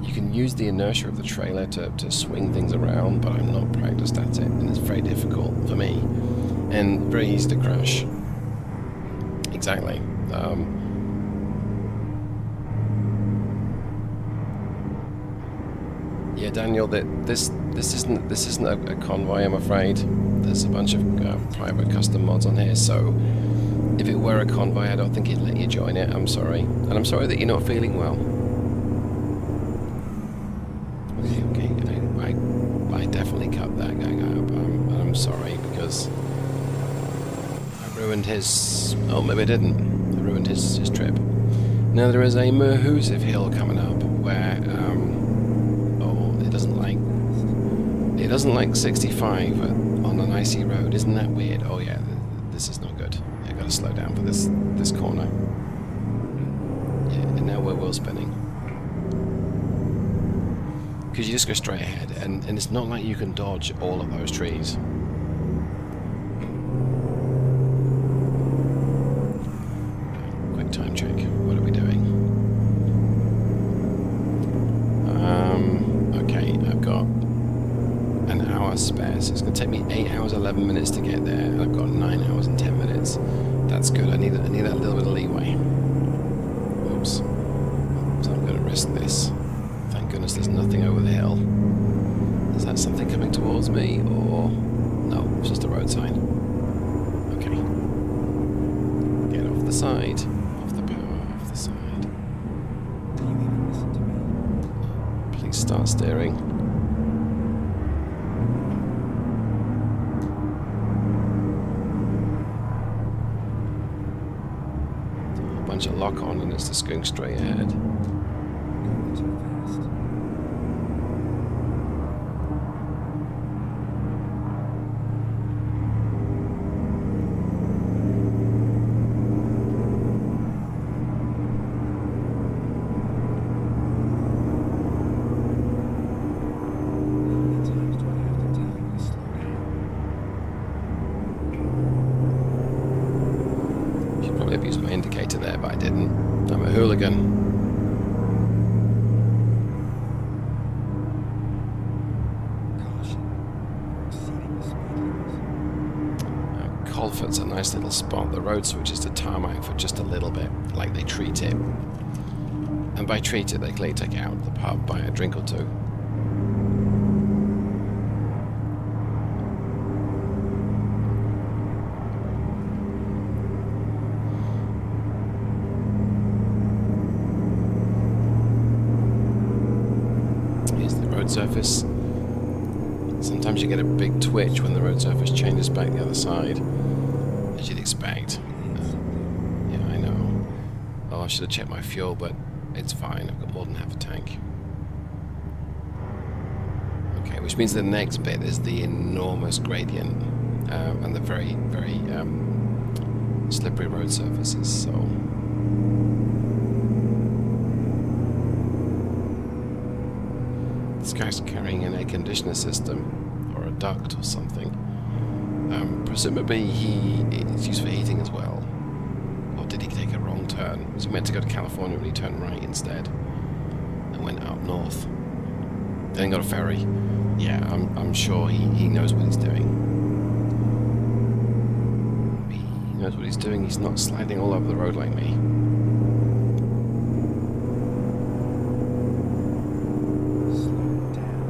You can use the inertia of the trailer to swing things around, but I'm not practiced at it, and it's very difficult for me, and very easy to crash. Exactly. Yeah, Daniel, this isn't a Convoy, I'm afraid. There's a bunch of private custom mods on here, so if it were a Convoy, I don't think it'd let you join it. I'm sorry, and I'm sorry that you're not feeling well. Okay, I definitely cut that guy up. I'm sorry because I ruined his. Oh, maybe I didn't. I ruined his trip. Now there is a Merhusive hill coming up where. It doesn't like 65 on an icy road. Isn't that weird? Oh yeah, this is not good. I gotta slow down for this corner. Yeah, and now we're wheel spinning. Because you just go straight ahead, and it's not like you can dodge all of those trees. Quick time check. What are we doing? Okay, I've got an hour spare, so it's going to take me 8 hours 11 minutes to get there, and I've got 9 hours and 10 minutes. That's good. I need that little bit of leeway. Oops. So I'm going to risk this. Thank goodness there's nothing over the hill. Is that something coming towards me, or no? It's just a road sign. Okay. Get off the side. Off the power. Off the side. Do you even listen to me? Please start steering. Bunch of lock on, and it's just going straight ahead. Going too fast. How many times do I have to tell you to slow hooligan. Caution. You're exceeding the speed limit. Colford's a nice little spot. The road switches to tarmac for just a little bit, like they treat it. And by treat it, they clearly take it out of the pub, buy a drink or two. Here's the road surface. Sometimes you get a big twitch when the road surface changes back the other side, as you'd expect. Yeah, I know. Oh, I should have checked my fuel, but it's fine. I've got more than half a tank. Okay, which means the next bit is the enormous gradient and the very, very slippery road surfaces. So this guy's carrying an air conditioner system or a duct or something. Presumably it's used for heating as well. Or did he take a wrong turn? Was he meant to go to California when he turned right instead and went up north? Then got a ferry. Yeah, I'm sure he knows what he's doing. He knows what he's doing. He's not sliding all over the road like me. Slow down.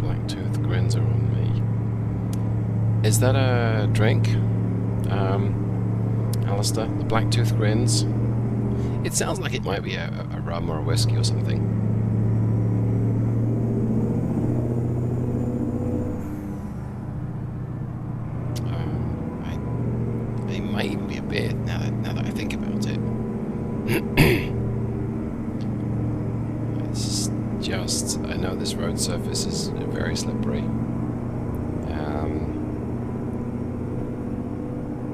Blacktooth grins are on me. Is that a drink? Alistair? The Blacktooth grins? It sounds like it might be a rum or a whiskey or something. It might even be a beer now that I think about it. It's just, I know this road surface is very slippery.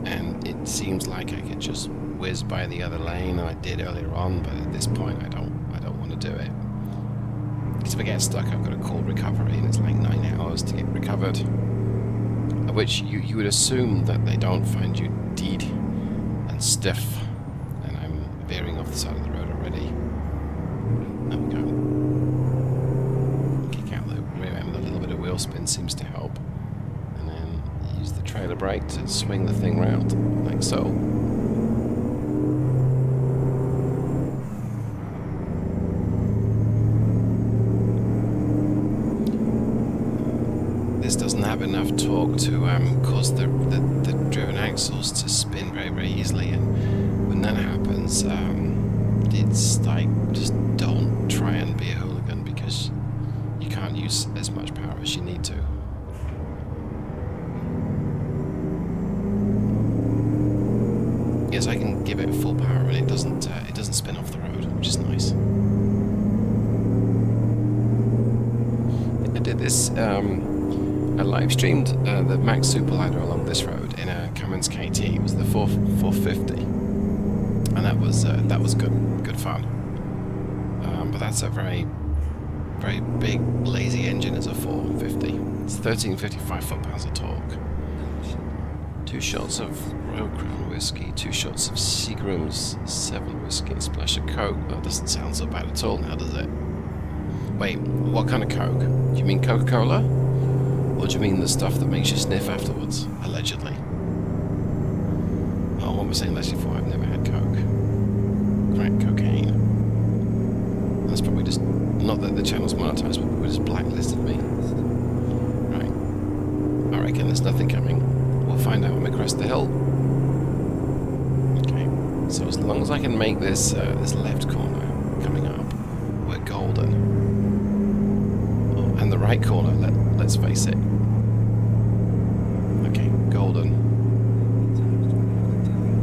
And it seems like I could just whiz by the other lane. I did earlier on, but at this point I don't want to do it. Because if I get stuck, I've got to call recovery, and it's like 9 hours to get recovered. Which you would assume that they don't find you dead and stiff, and I'm veering off the side of the road already. There we go. Kick out the rear end with a little bit of wheel spin seems to help, and then use the trailer brake to swing the thing round like so. This doesn't have enough torque to cause the driven axles to spin very, very easily, and when that happens, it's like, just don't try and be a hooligan, because you can't use as much power as you need to. Yes, I can give it full power and it doesn't spin off the road, which is nice. I did this. I live streamed the Max Superlighter along this road in a Cummins KT. It was the 450, and that was good fun. But that's a very, very big lazy engine as a 450. It's 1355 foot-pounds of torque. 2 shots of Royal Crown whiskey, 2 shots of Seagram's 7 whiskey, and a splash of Coke. That doesn't sound so bad at all now, does it? Wait, what kind of Coke? Do you mean Coca-Cola? Or do you mean the stuff that makes you sniff afterwards, allegedly? Oh, what am I saying allegedly for? I've never had Coke. Crack cocaine. That's probably just, not that the channel's monetized, but people just blacklisted me. Right. I reckon there's nothing coming. We'll find out when we crest the hill. Okay. So as long as I can make this this left corner coming up, we're golden. Oh, and the right corner, let's face it. Okay, golden.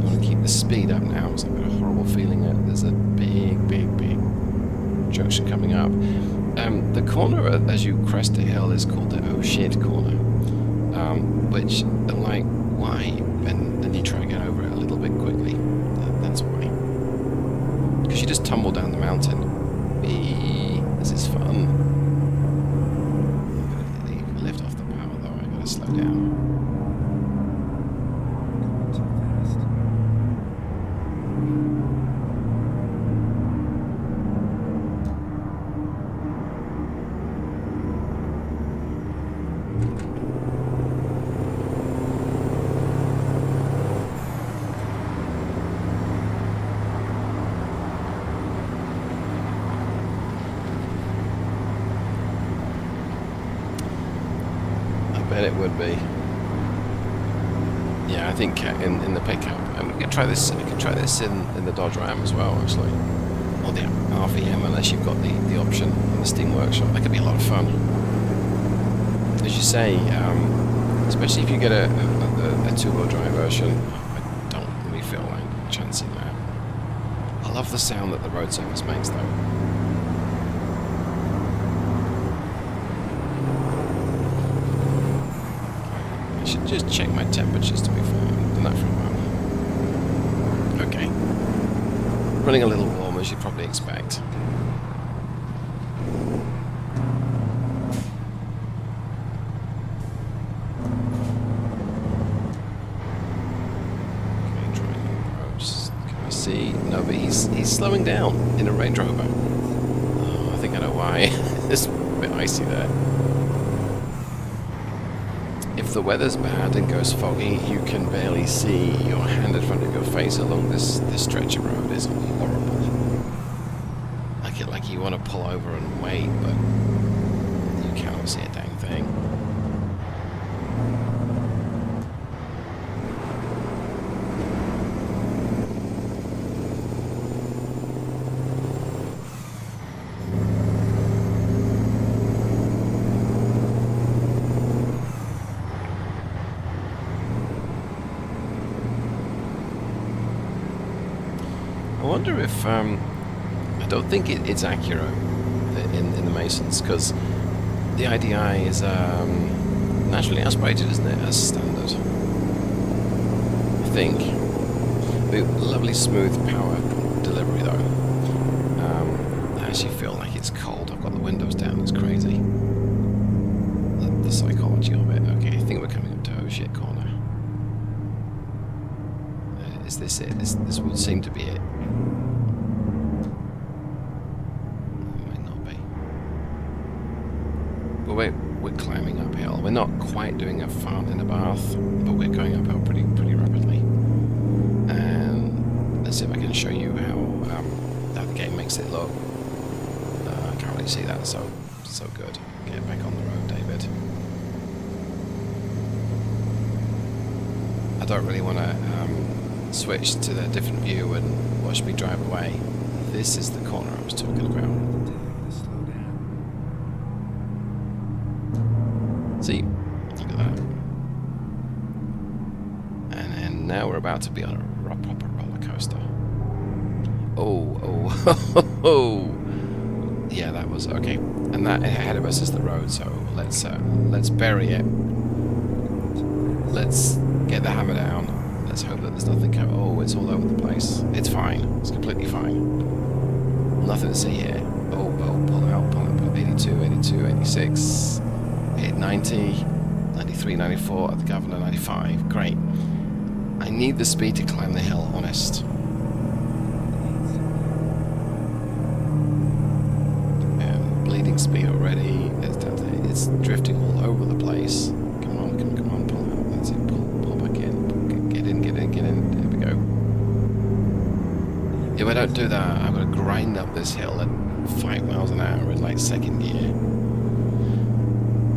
I want to keep the speed up now, because I've got a horrible feeling that there's a big junction coming up. The corner as you crest the hill is called the oh shit corner, which I'm like, why? And then you try and get over it a little bit quickly. That's why. mountain. This is fun. I'm gonna lift off the power though. I gotta slow down. Going too fast. I bet it would be. Yeah, I think in the pickup, and we could try this. We could try this in the Dodge Ram as well, actually, or the RVM, unless you've got the option in the Steam Workshop. That could be a lot of fun. As you say, especially if you get a two-wheel drive version. I don't really feel like chancing that. I love the sound that the road surface makes, though. I should just check my temperatures to be fair. I've done that for a while. Okay. Running a little warm, as you'd probably expect. Okay, trying approach. Can I see? No, but he's slowing down in a Range Rover. Oh, I think I know why. It's a bit icy there. If the weather's bad and goes foggy, you can barely see your hand in front of your face along this stretch of road. It's horrible. Like you want to pull over and wait, but you cannot see a dang thing. I wonder if I don't think it's accurate in the Masons, because the IDI is naturally aspirated, isn't it, as standard? I think. The lovely smooth power delivery though. I actually feel like it's cold. I've got the windows down. It's crazy. The psychology of it. Okay, I think we're coming up to oh shit corner. Is this it? This would seem to be it. We're climbing uphill. We're not quite doing a fart in a bath, but we're going uphill pretty rapidly. And let's see if I can show you how the game makes it look. I can't really see that, so good. Get back on the road, David. I don't really want to switch to a different view and watch me drive away. This is the corner I was talking about. See, look at that. And now we're about to be on a proper roller coaster. Oh. Yeah, that was okay. And that ahead of us is the road, so let's bury it. Let's get the hammer down. Let's hope that there's nothing coming. Oh, it's all over the place. It's fine. It's completely fine. Nothing to see here. Oh, pull out. 82, 86. Hit 90, 93, 94 at the Governor, 95. Great. I need the speed to climb the hill, honest. Bleeding speed already. It's drifting all over the place. Come on, pull out. That's it. Pull back in. Get in. There we go. If I don't do that, I'm going to grind up this hill at 5 miles an hour in like second gear.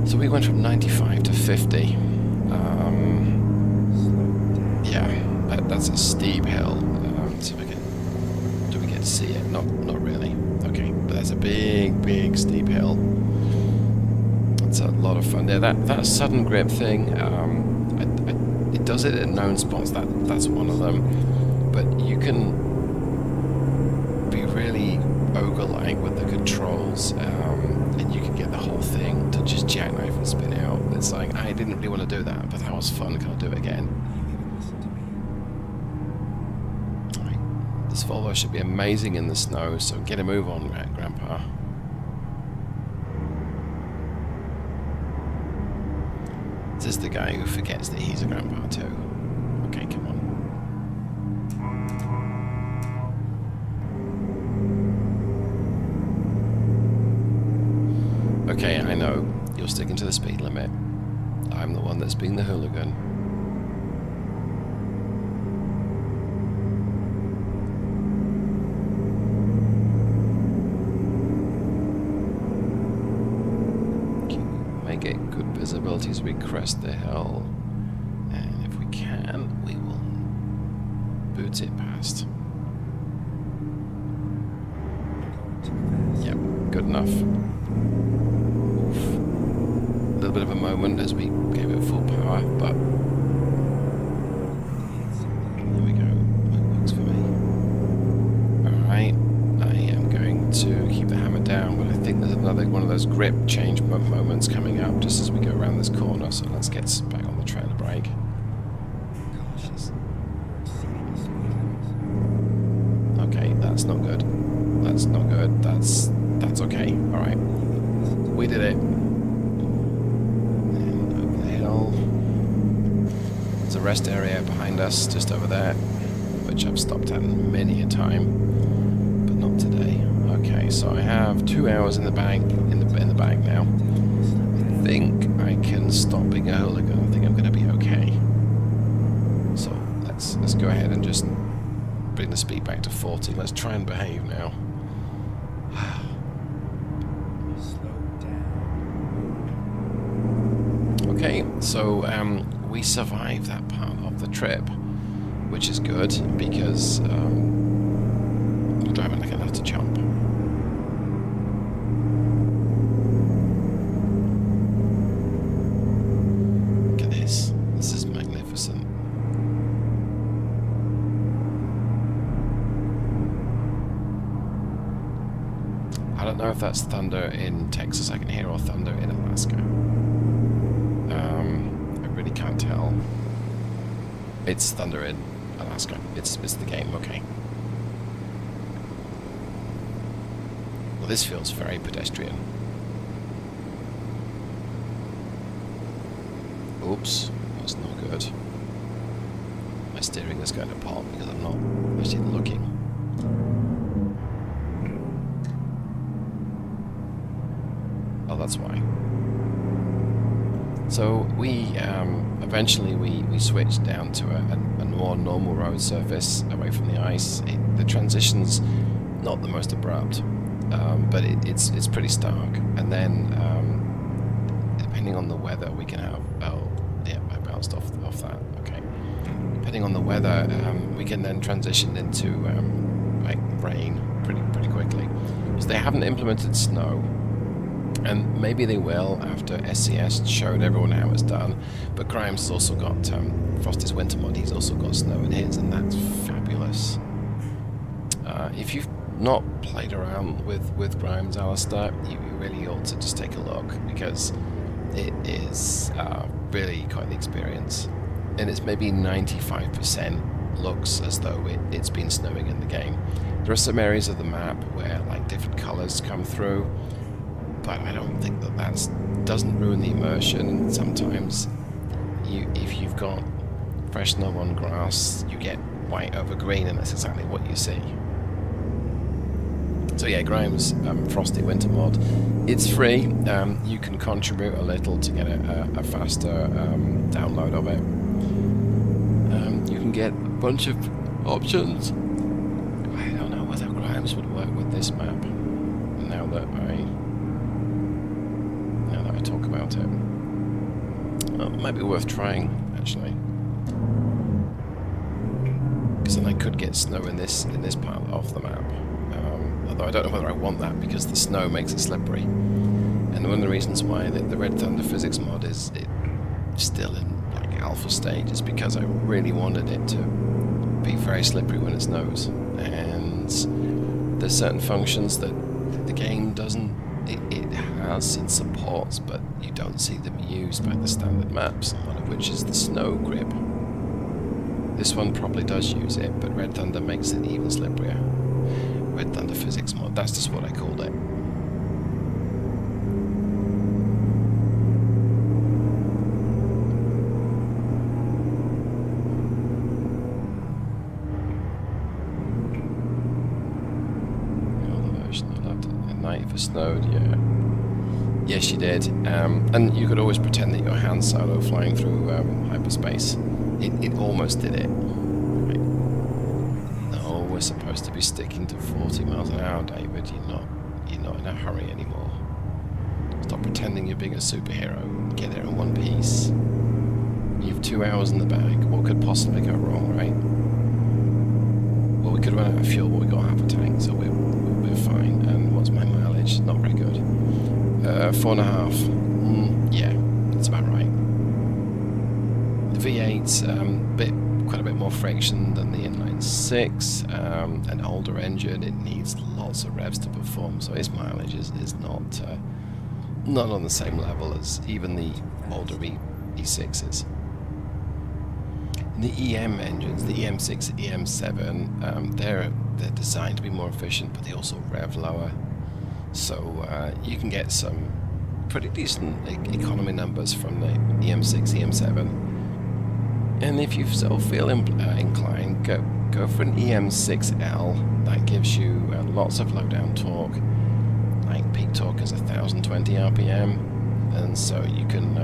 So we went from 95 to 50. Yeah, that's a steep hill. See if I can. Do we get to see it? Not really. Okay, but that's a big steep hill. It's a lot of fun. Yeah, that sudden grip thing. It does it at known spots. That's one of them. But you can be really ogre-like with the controls, and you can get the whole thing to just jackknife and spin out. It's like, I didn't really want to do that, but that was fun. Can I do it again? You even listen to me. Alright, the This Volvo should be amazing in the snow, so get a move on, Grandpa. This is the guy who forgets that he's a grandpa too. Okay, come on. Okay, I know. You're sticking to the speed limit. I'm the one that's being the hooligan. Get good visibility as we crest the hill, and if we can, we will boot it past. Yep, good enough. Oof. A little bit of a moment as we gave it full power, but there we go. That works for me. Alright, I am going to keep the hammer down, but I think there's another one of those grip change moments coming up just as we go around this corner, so let's get back on the trailer brake. Okay, that's not good. That's not good. That's okay. Alright. We did it. And over the hill. There's a rest area behind us, just over there, which I've stopped at many a time, but not today. Okay, so I have 2 hours in the bag now. I think I can stop being a hooligan. I think I'm going to be okay. So let's go ahead and just bring the speed back to 40. Let's try and behave now. Okay, so we survived that part of the trip, which is good because we're driving like an utter chump. This is magnificent. I don't know if that's thunder in Texas I can hear or thunder in Alaska. I really can't tell. It's thunder in Alaska. It's the game, okay. Well, this feels very pedestrian. Oops, that's not good. My steering is going to pop because I'm not actually looking. Oh, that's why. So we eventually we switched down to a more normal road surface away from the ice. The transition's not the most abrupt, but it's pretty stark. And then depending on the weather, we can have yeah, I bounced off that. Okay. Depending on the weather, we can then transition into like rain pretty quickly. So they haven't implemented snow, and maybe they will after SCS showed everyone how it's done. But Grimes has also got Frosty's Winter Mod. He's also got snow in his, and that's fabulous. If you've not played around with Grimes, Alistair, you really ought to just take a look, because it is really quite the experience, and it's maybe 95% looks as though it's been snowing in the game. There are some areas of the map where like different colors come through, but I don't think that doesn't ruin the immersion. Sometimes if you've got fresh snow on grass, you get white over green, and that's exactly what you see. So yeah, Grimes Frosty Winter Mod, it's free. You can contribute a little to get a faster download of it. You can get a bunch of options. I don't know whether Grimes would work with this map now that I talk about it. It might be worth trying, actually, because then I could get snow in this part of the map. Although I don't know whether I want that, because the snow makes it slippery. And one of the reasons why the Red Thunder Physics mod is still in like alpha stage is because I really wanted it to be very slippery when it snows. And there's certain functions that the game doesn't. It has and supports, but you don't see them used by the standard maps, one of which is the snow grip. This one probably does use it, but Red Thunder makes it even slipperier. Red Thunder Physics mod, that's just what I called it. If it snowed, yeah. Yes, you did. And you could always pretend that you're Han Solo flying through hyperspace. It almost did it. Right. No, we're supposed to be sticking to 40 miles an hour, David. You're not in a hurry anymore. Stop pretending you're being a superhero. Get there in one piece. You've 2 hours in the bag. What could possibly go wrong, right? Well, we could run out of fuel, but we got half a tank, so we're fine. And what's my mileage? Not very good. 4.5. Yeah, that's about right. The V8's quite a bit more friction than the inline 6. An older engine, it needs lots of revs to perform, so its mileage is not on the same level as even the older E6s. The EM engines, the EM6, EM7, they're designed to be more efficient, but they also rev lower. So you can get some pretty decent economy numbers from the EM6, EM7. And if you so feel inclined, go for an EM6L. That gives you lots of low down torque. Like peak torque is 1020 RPM, and so you can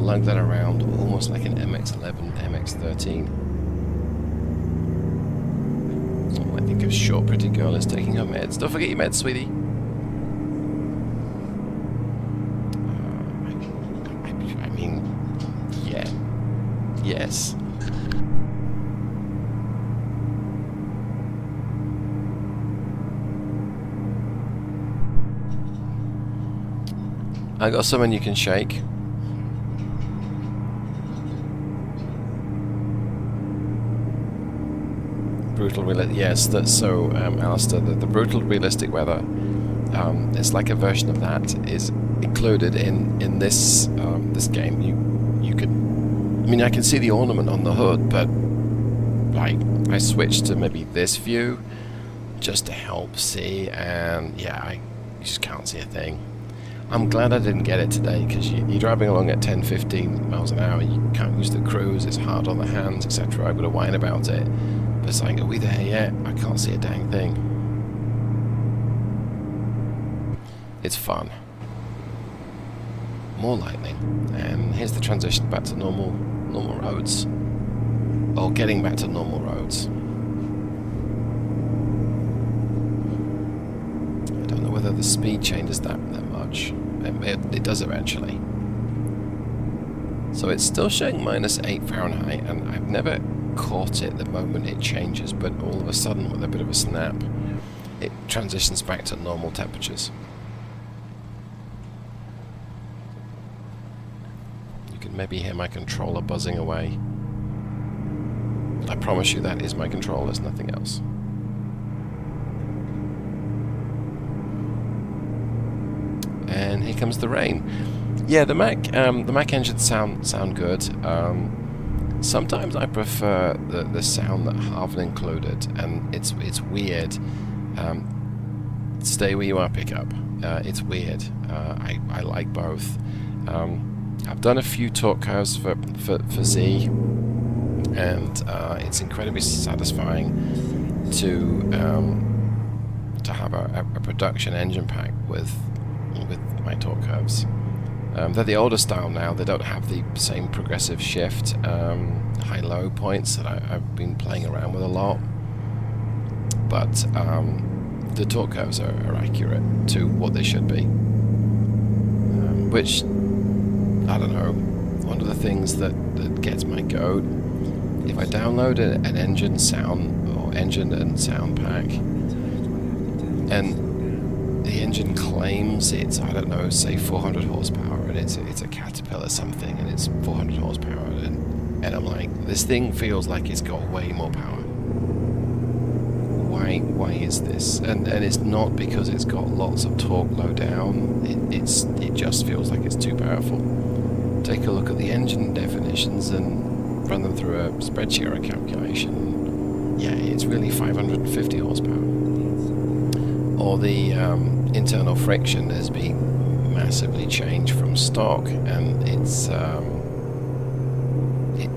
lug that around almost like an MX-11, MX-13. Oh, I think a short pretty girl is taking her meds. Don't forget your meds, sweetie. I mean, yeah. Yes. I got someone you can shake. Brutal realistic, yes, that's so, Alistair, the brutal realistic weather, it's like a version of that is included in this this game. You could, I mean, I can see the ornament on the hood, but like I switched to maybe this view just to help see, and yeah, you just can't see a thing. I'm glad I didn't get it today, because you're driving along at 10-15 miles an hour, you can't use the cruise, it's hard on the hands, etc. I've got to whine about it. But it's like, are we there yet? I can't see a dang thing. It's fun. More lightning. And here's the transition back to normal roads. Or getting back to normal roads. I don't know whether the speed changes that much. It does eventually. So it's still showing -8 Fahrenheit, and I've never caught it the moment it changes, but all of a sudden, with a bit of a snap, it transitions back to normal temperatures. You can maybe hear my controller buzzing away. I promise you that is my controller, it's nothing else. And here comes the rain. Yeah, the Mac engines sound good. Sometimes I prefer the sound that Harvan included, and it's weird. Stay where you are, pickup. It's weird. I like both. I've done a few torque curves for Z, and it's incredibly satisfying to have a production engine pack with my torque curves. They're the older style now. They don't have the same progressive shift high-low points that I've been playing around with a lot. But the torque curves are accurate to what they should be. Which, I don't know, one of the things that gets my goat, if I download an engine and sound pack, and the engine claims it's, I don't know, say 400 horsepower, and it's a Caterpillar something, and it's 400 horsepower, and I'm like, this thing feels like it's got way more power. Why is this? And it's not because it's got lots of torque low down. It just feels like it's too powerful. Take a look at the engine definitions, and run them through a spreadsheet or a calculation, yeah, it's really 550 horsepower. Or the internal friction has been massively changed from stock, and it's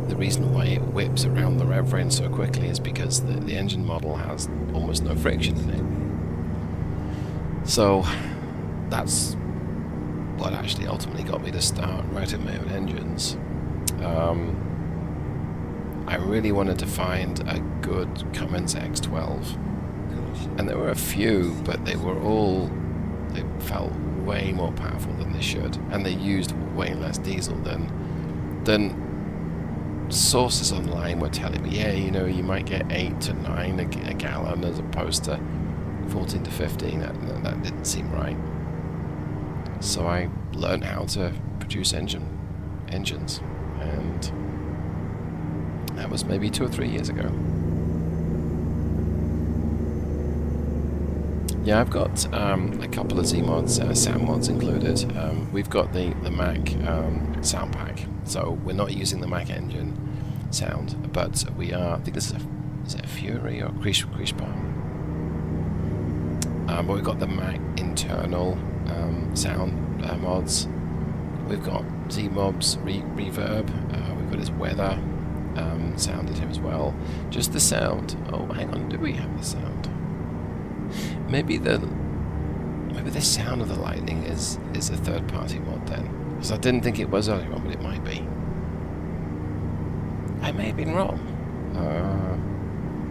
the reason why it whips around the rev range so quickly is because the engine model has almost no friction in it. So that's what actually ultimately got me to start writing my own engines. I really wanted to find a good Cummins X12, and there were a few, but they felt way more powerful than they should, and they used way less diesel than sources online were telling me. Yeah, you know, you might get 8 to 9 a gallon as opposed to 14 to 15. That didn't seem right. So I learned how to produce engines, and that was maybe 2 or 3 years ago. Yeah, I've got a couple of Z mods, sound mods included. We've got the Mac sound pack, so we're not using the Mac engine sound, but we are. I think this is it a Fury or Krieshbar? But we've got the Mac internal sound mods. We've got Z mobs reverb. We've got his weather sound in here as well. Just the sound. Oh, hang on, do we have the sound? Maybe the sound of the lightning is a third-party mod then, because I didn't think it was earlier on, but it might be. I may have been wrong.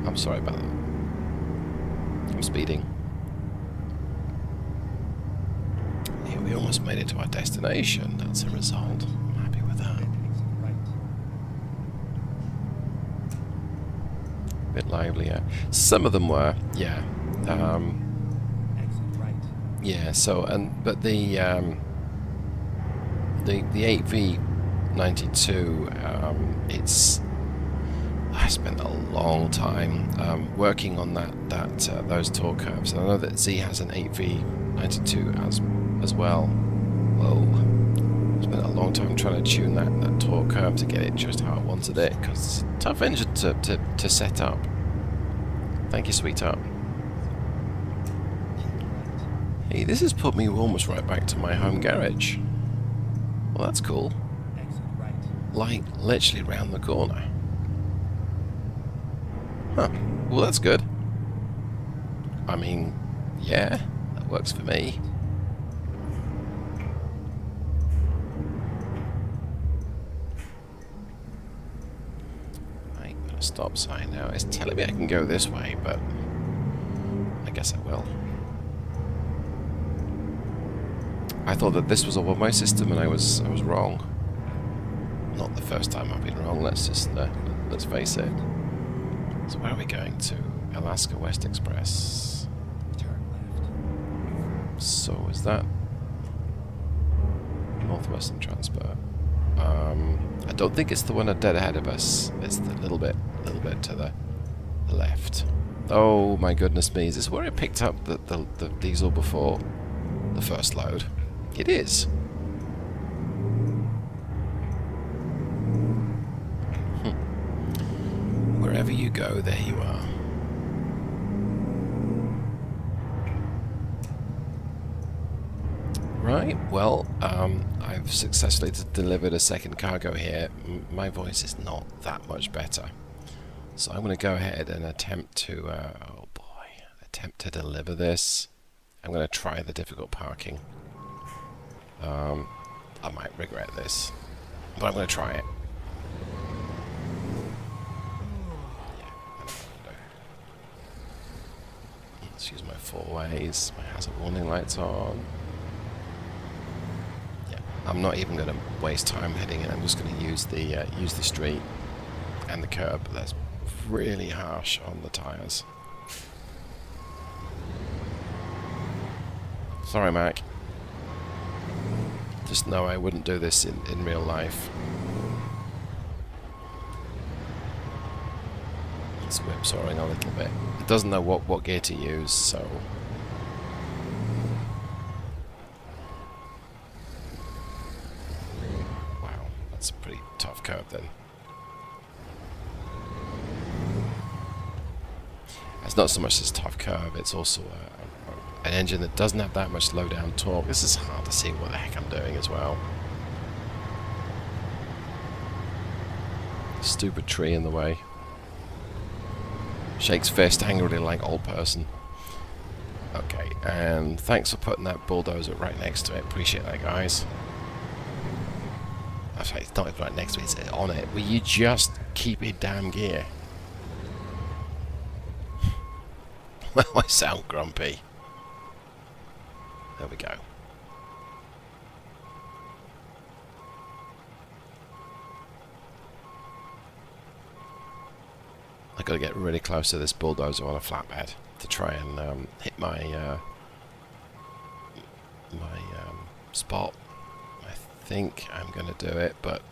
I'm sorry about that. I'm speeding. Yeah, we almost made it to our destination. That's a result. I'm happy with that. A bit livelier. Some of them were, yeah. Yeah. So, but the 8V92, I spent a long time working on those torque curves. And I know that Z has an 8V92 as well. Whoa! I spent a long time trying to tune that torque curve to get it just how I wanted it, because it's a tough engine to set up. Thank you, sweetheart. Hey, this has put me almost right back to my home garage. Well, that's cool. Like, literally round the corner. Huh. Well, that's good. I mean, yeah, that works for me. Right, got a stop sign now. It's telling me I can go this way, but I guess I will. I thought that this was a one-way system, and I was wrong. Not the first time I've been wrong. Let's face it. So where are we going to? Alaska West Express. Turn left. So is that Northwestern Transport? I don't think it's the one dead ahead of us. It's the little bit to the left. Oh my goodness me! Is this where I picked up the diesel before the first load? It is. Wherever you go, there you are. Right, well, I've successfully delivered a second cargo here. My voice is not that much better. So I'm going to go ahead and attempt to, attempt to deliver this. I'm going to try the difficult parking. I might regret this, but I'm going to try it. Let's use my four ways, my hazard warning lights on. Yeah, I'm not even going to waste time heading in. I'm just going to use the street and the curb. That's really harsh on the tires. Sorry, Mac. Just know I wouldn't do this in real life. It's whipsawing a little bit. It doesn't know what gear to use, so... Wow, that's a pretty tough curve then. It's not so much this tough curve, it's also an engine that doesn't have that much low down torque. This is hard to see what the heck I'm doing as well. Stupid tree in the way. Shakes fist angrily like old person. Okay, and thanks for putting that bulldozer right next to it. Appreciate that, guys. Actually, it's not even right next to it, it's on it. Will you just keep in damn gear? Well, I sound grumpy. There we go. I got to get really close to this bulldozer on a flatbed to try and hit my spot. I think I'm going to do it, but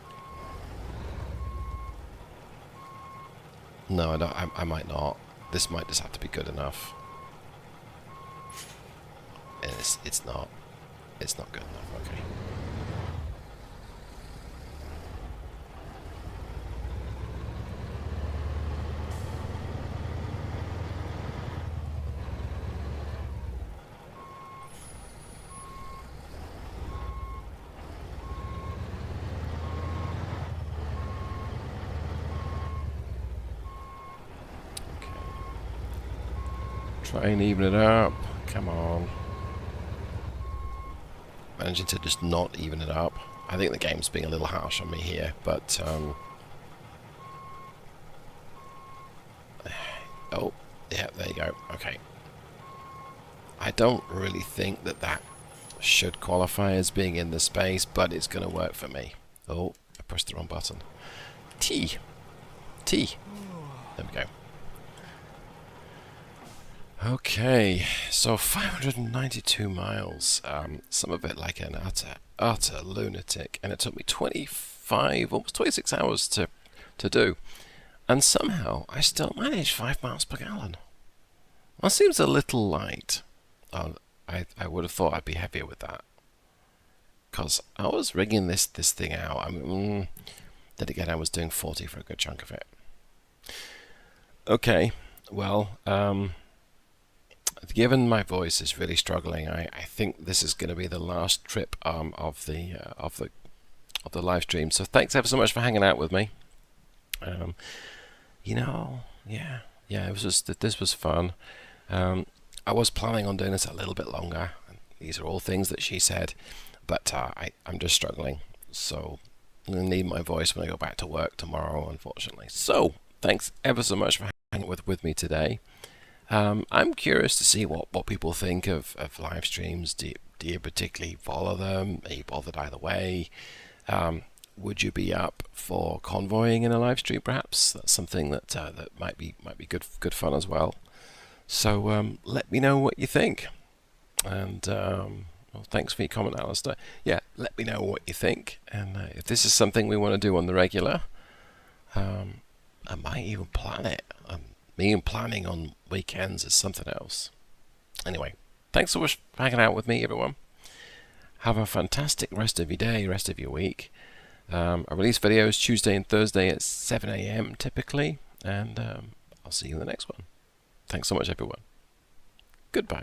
no, I don't. I might not. This might just have to be good enough. And it's not. It's not good enough. Okay. Try and even it up. Come on. Managing to just not even it up. I think the game's being a little harsh on me here, but oh, yeah, there you go. Okay. I don't really think that that should qualify as being in the space, but it's going to work for me. Oh, I pressed the wrong button. T. There we go. Okay, so 592 miles, some of it like an utter lunatic, and it took me 25, almost 26 hours to do, and somehow I still managed 5 miles per gallon. That seems a little light. I would have thought I'd be heavier with that, because I was rigging this thing out. I mean, then again, I was doing 40 for a good chunk of it. Okay, well, given my voice is really struggling, I think this is going to be the last trip of the live stream. So thanks ever so much for hanging out with me. You know, yeah, it was just this was fun. I was planning on doing this a little bit longer. These are all things that she said, but I'm just struggling. So I'm going to need my voice when I go back to work tomorrow, unfortunately. So thanks ever so much for hanging with me today. I'm curious to see what people think of live streams. Do you particularly follow them? Are you bothered either way? Would you be up for convoying in a live stream? Perhaps that's something that that might be good fun as well. So let me know what you think. And well, thanks for your comment, Alistair. Yeah, let me know what you think. And if this is something we want to do on the regular, I might even plan it. Me and planning on weekends is something else. Anyway, thanks so much for hanging out with me, everyone. Have a fantastic rest of your day, rest of your week. I release videos Tuesday and Thursday at 7 AM typically, and I'll see you in the next one. Thanks so much, everyone. Goodbye.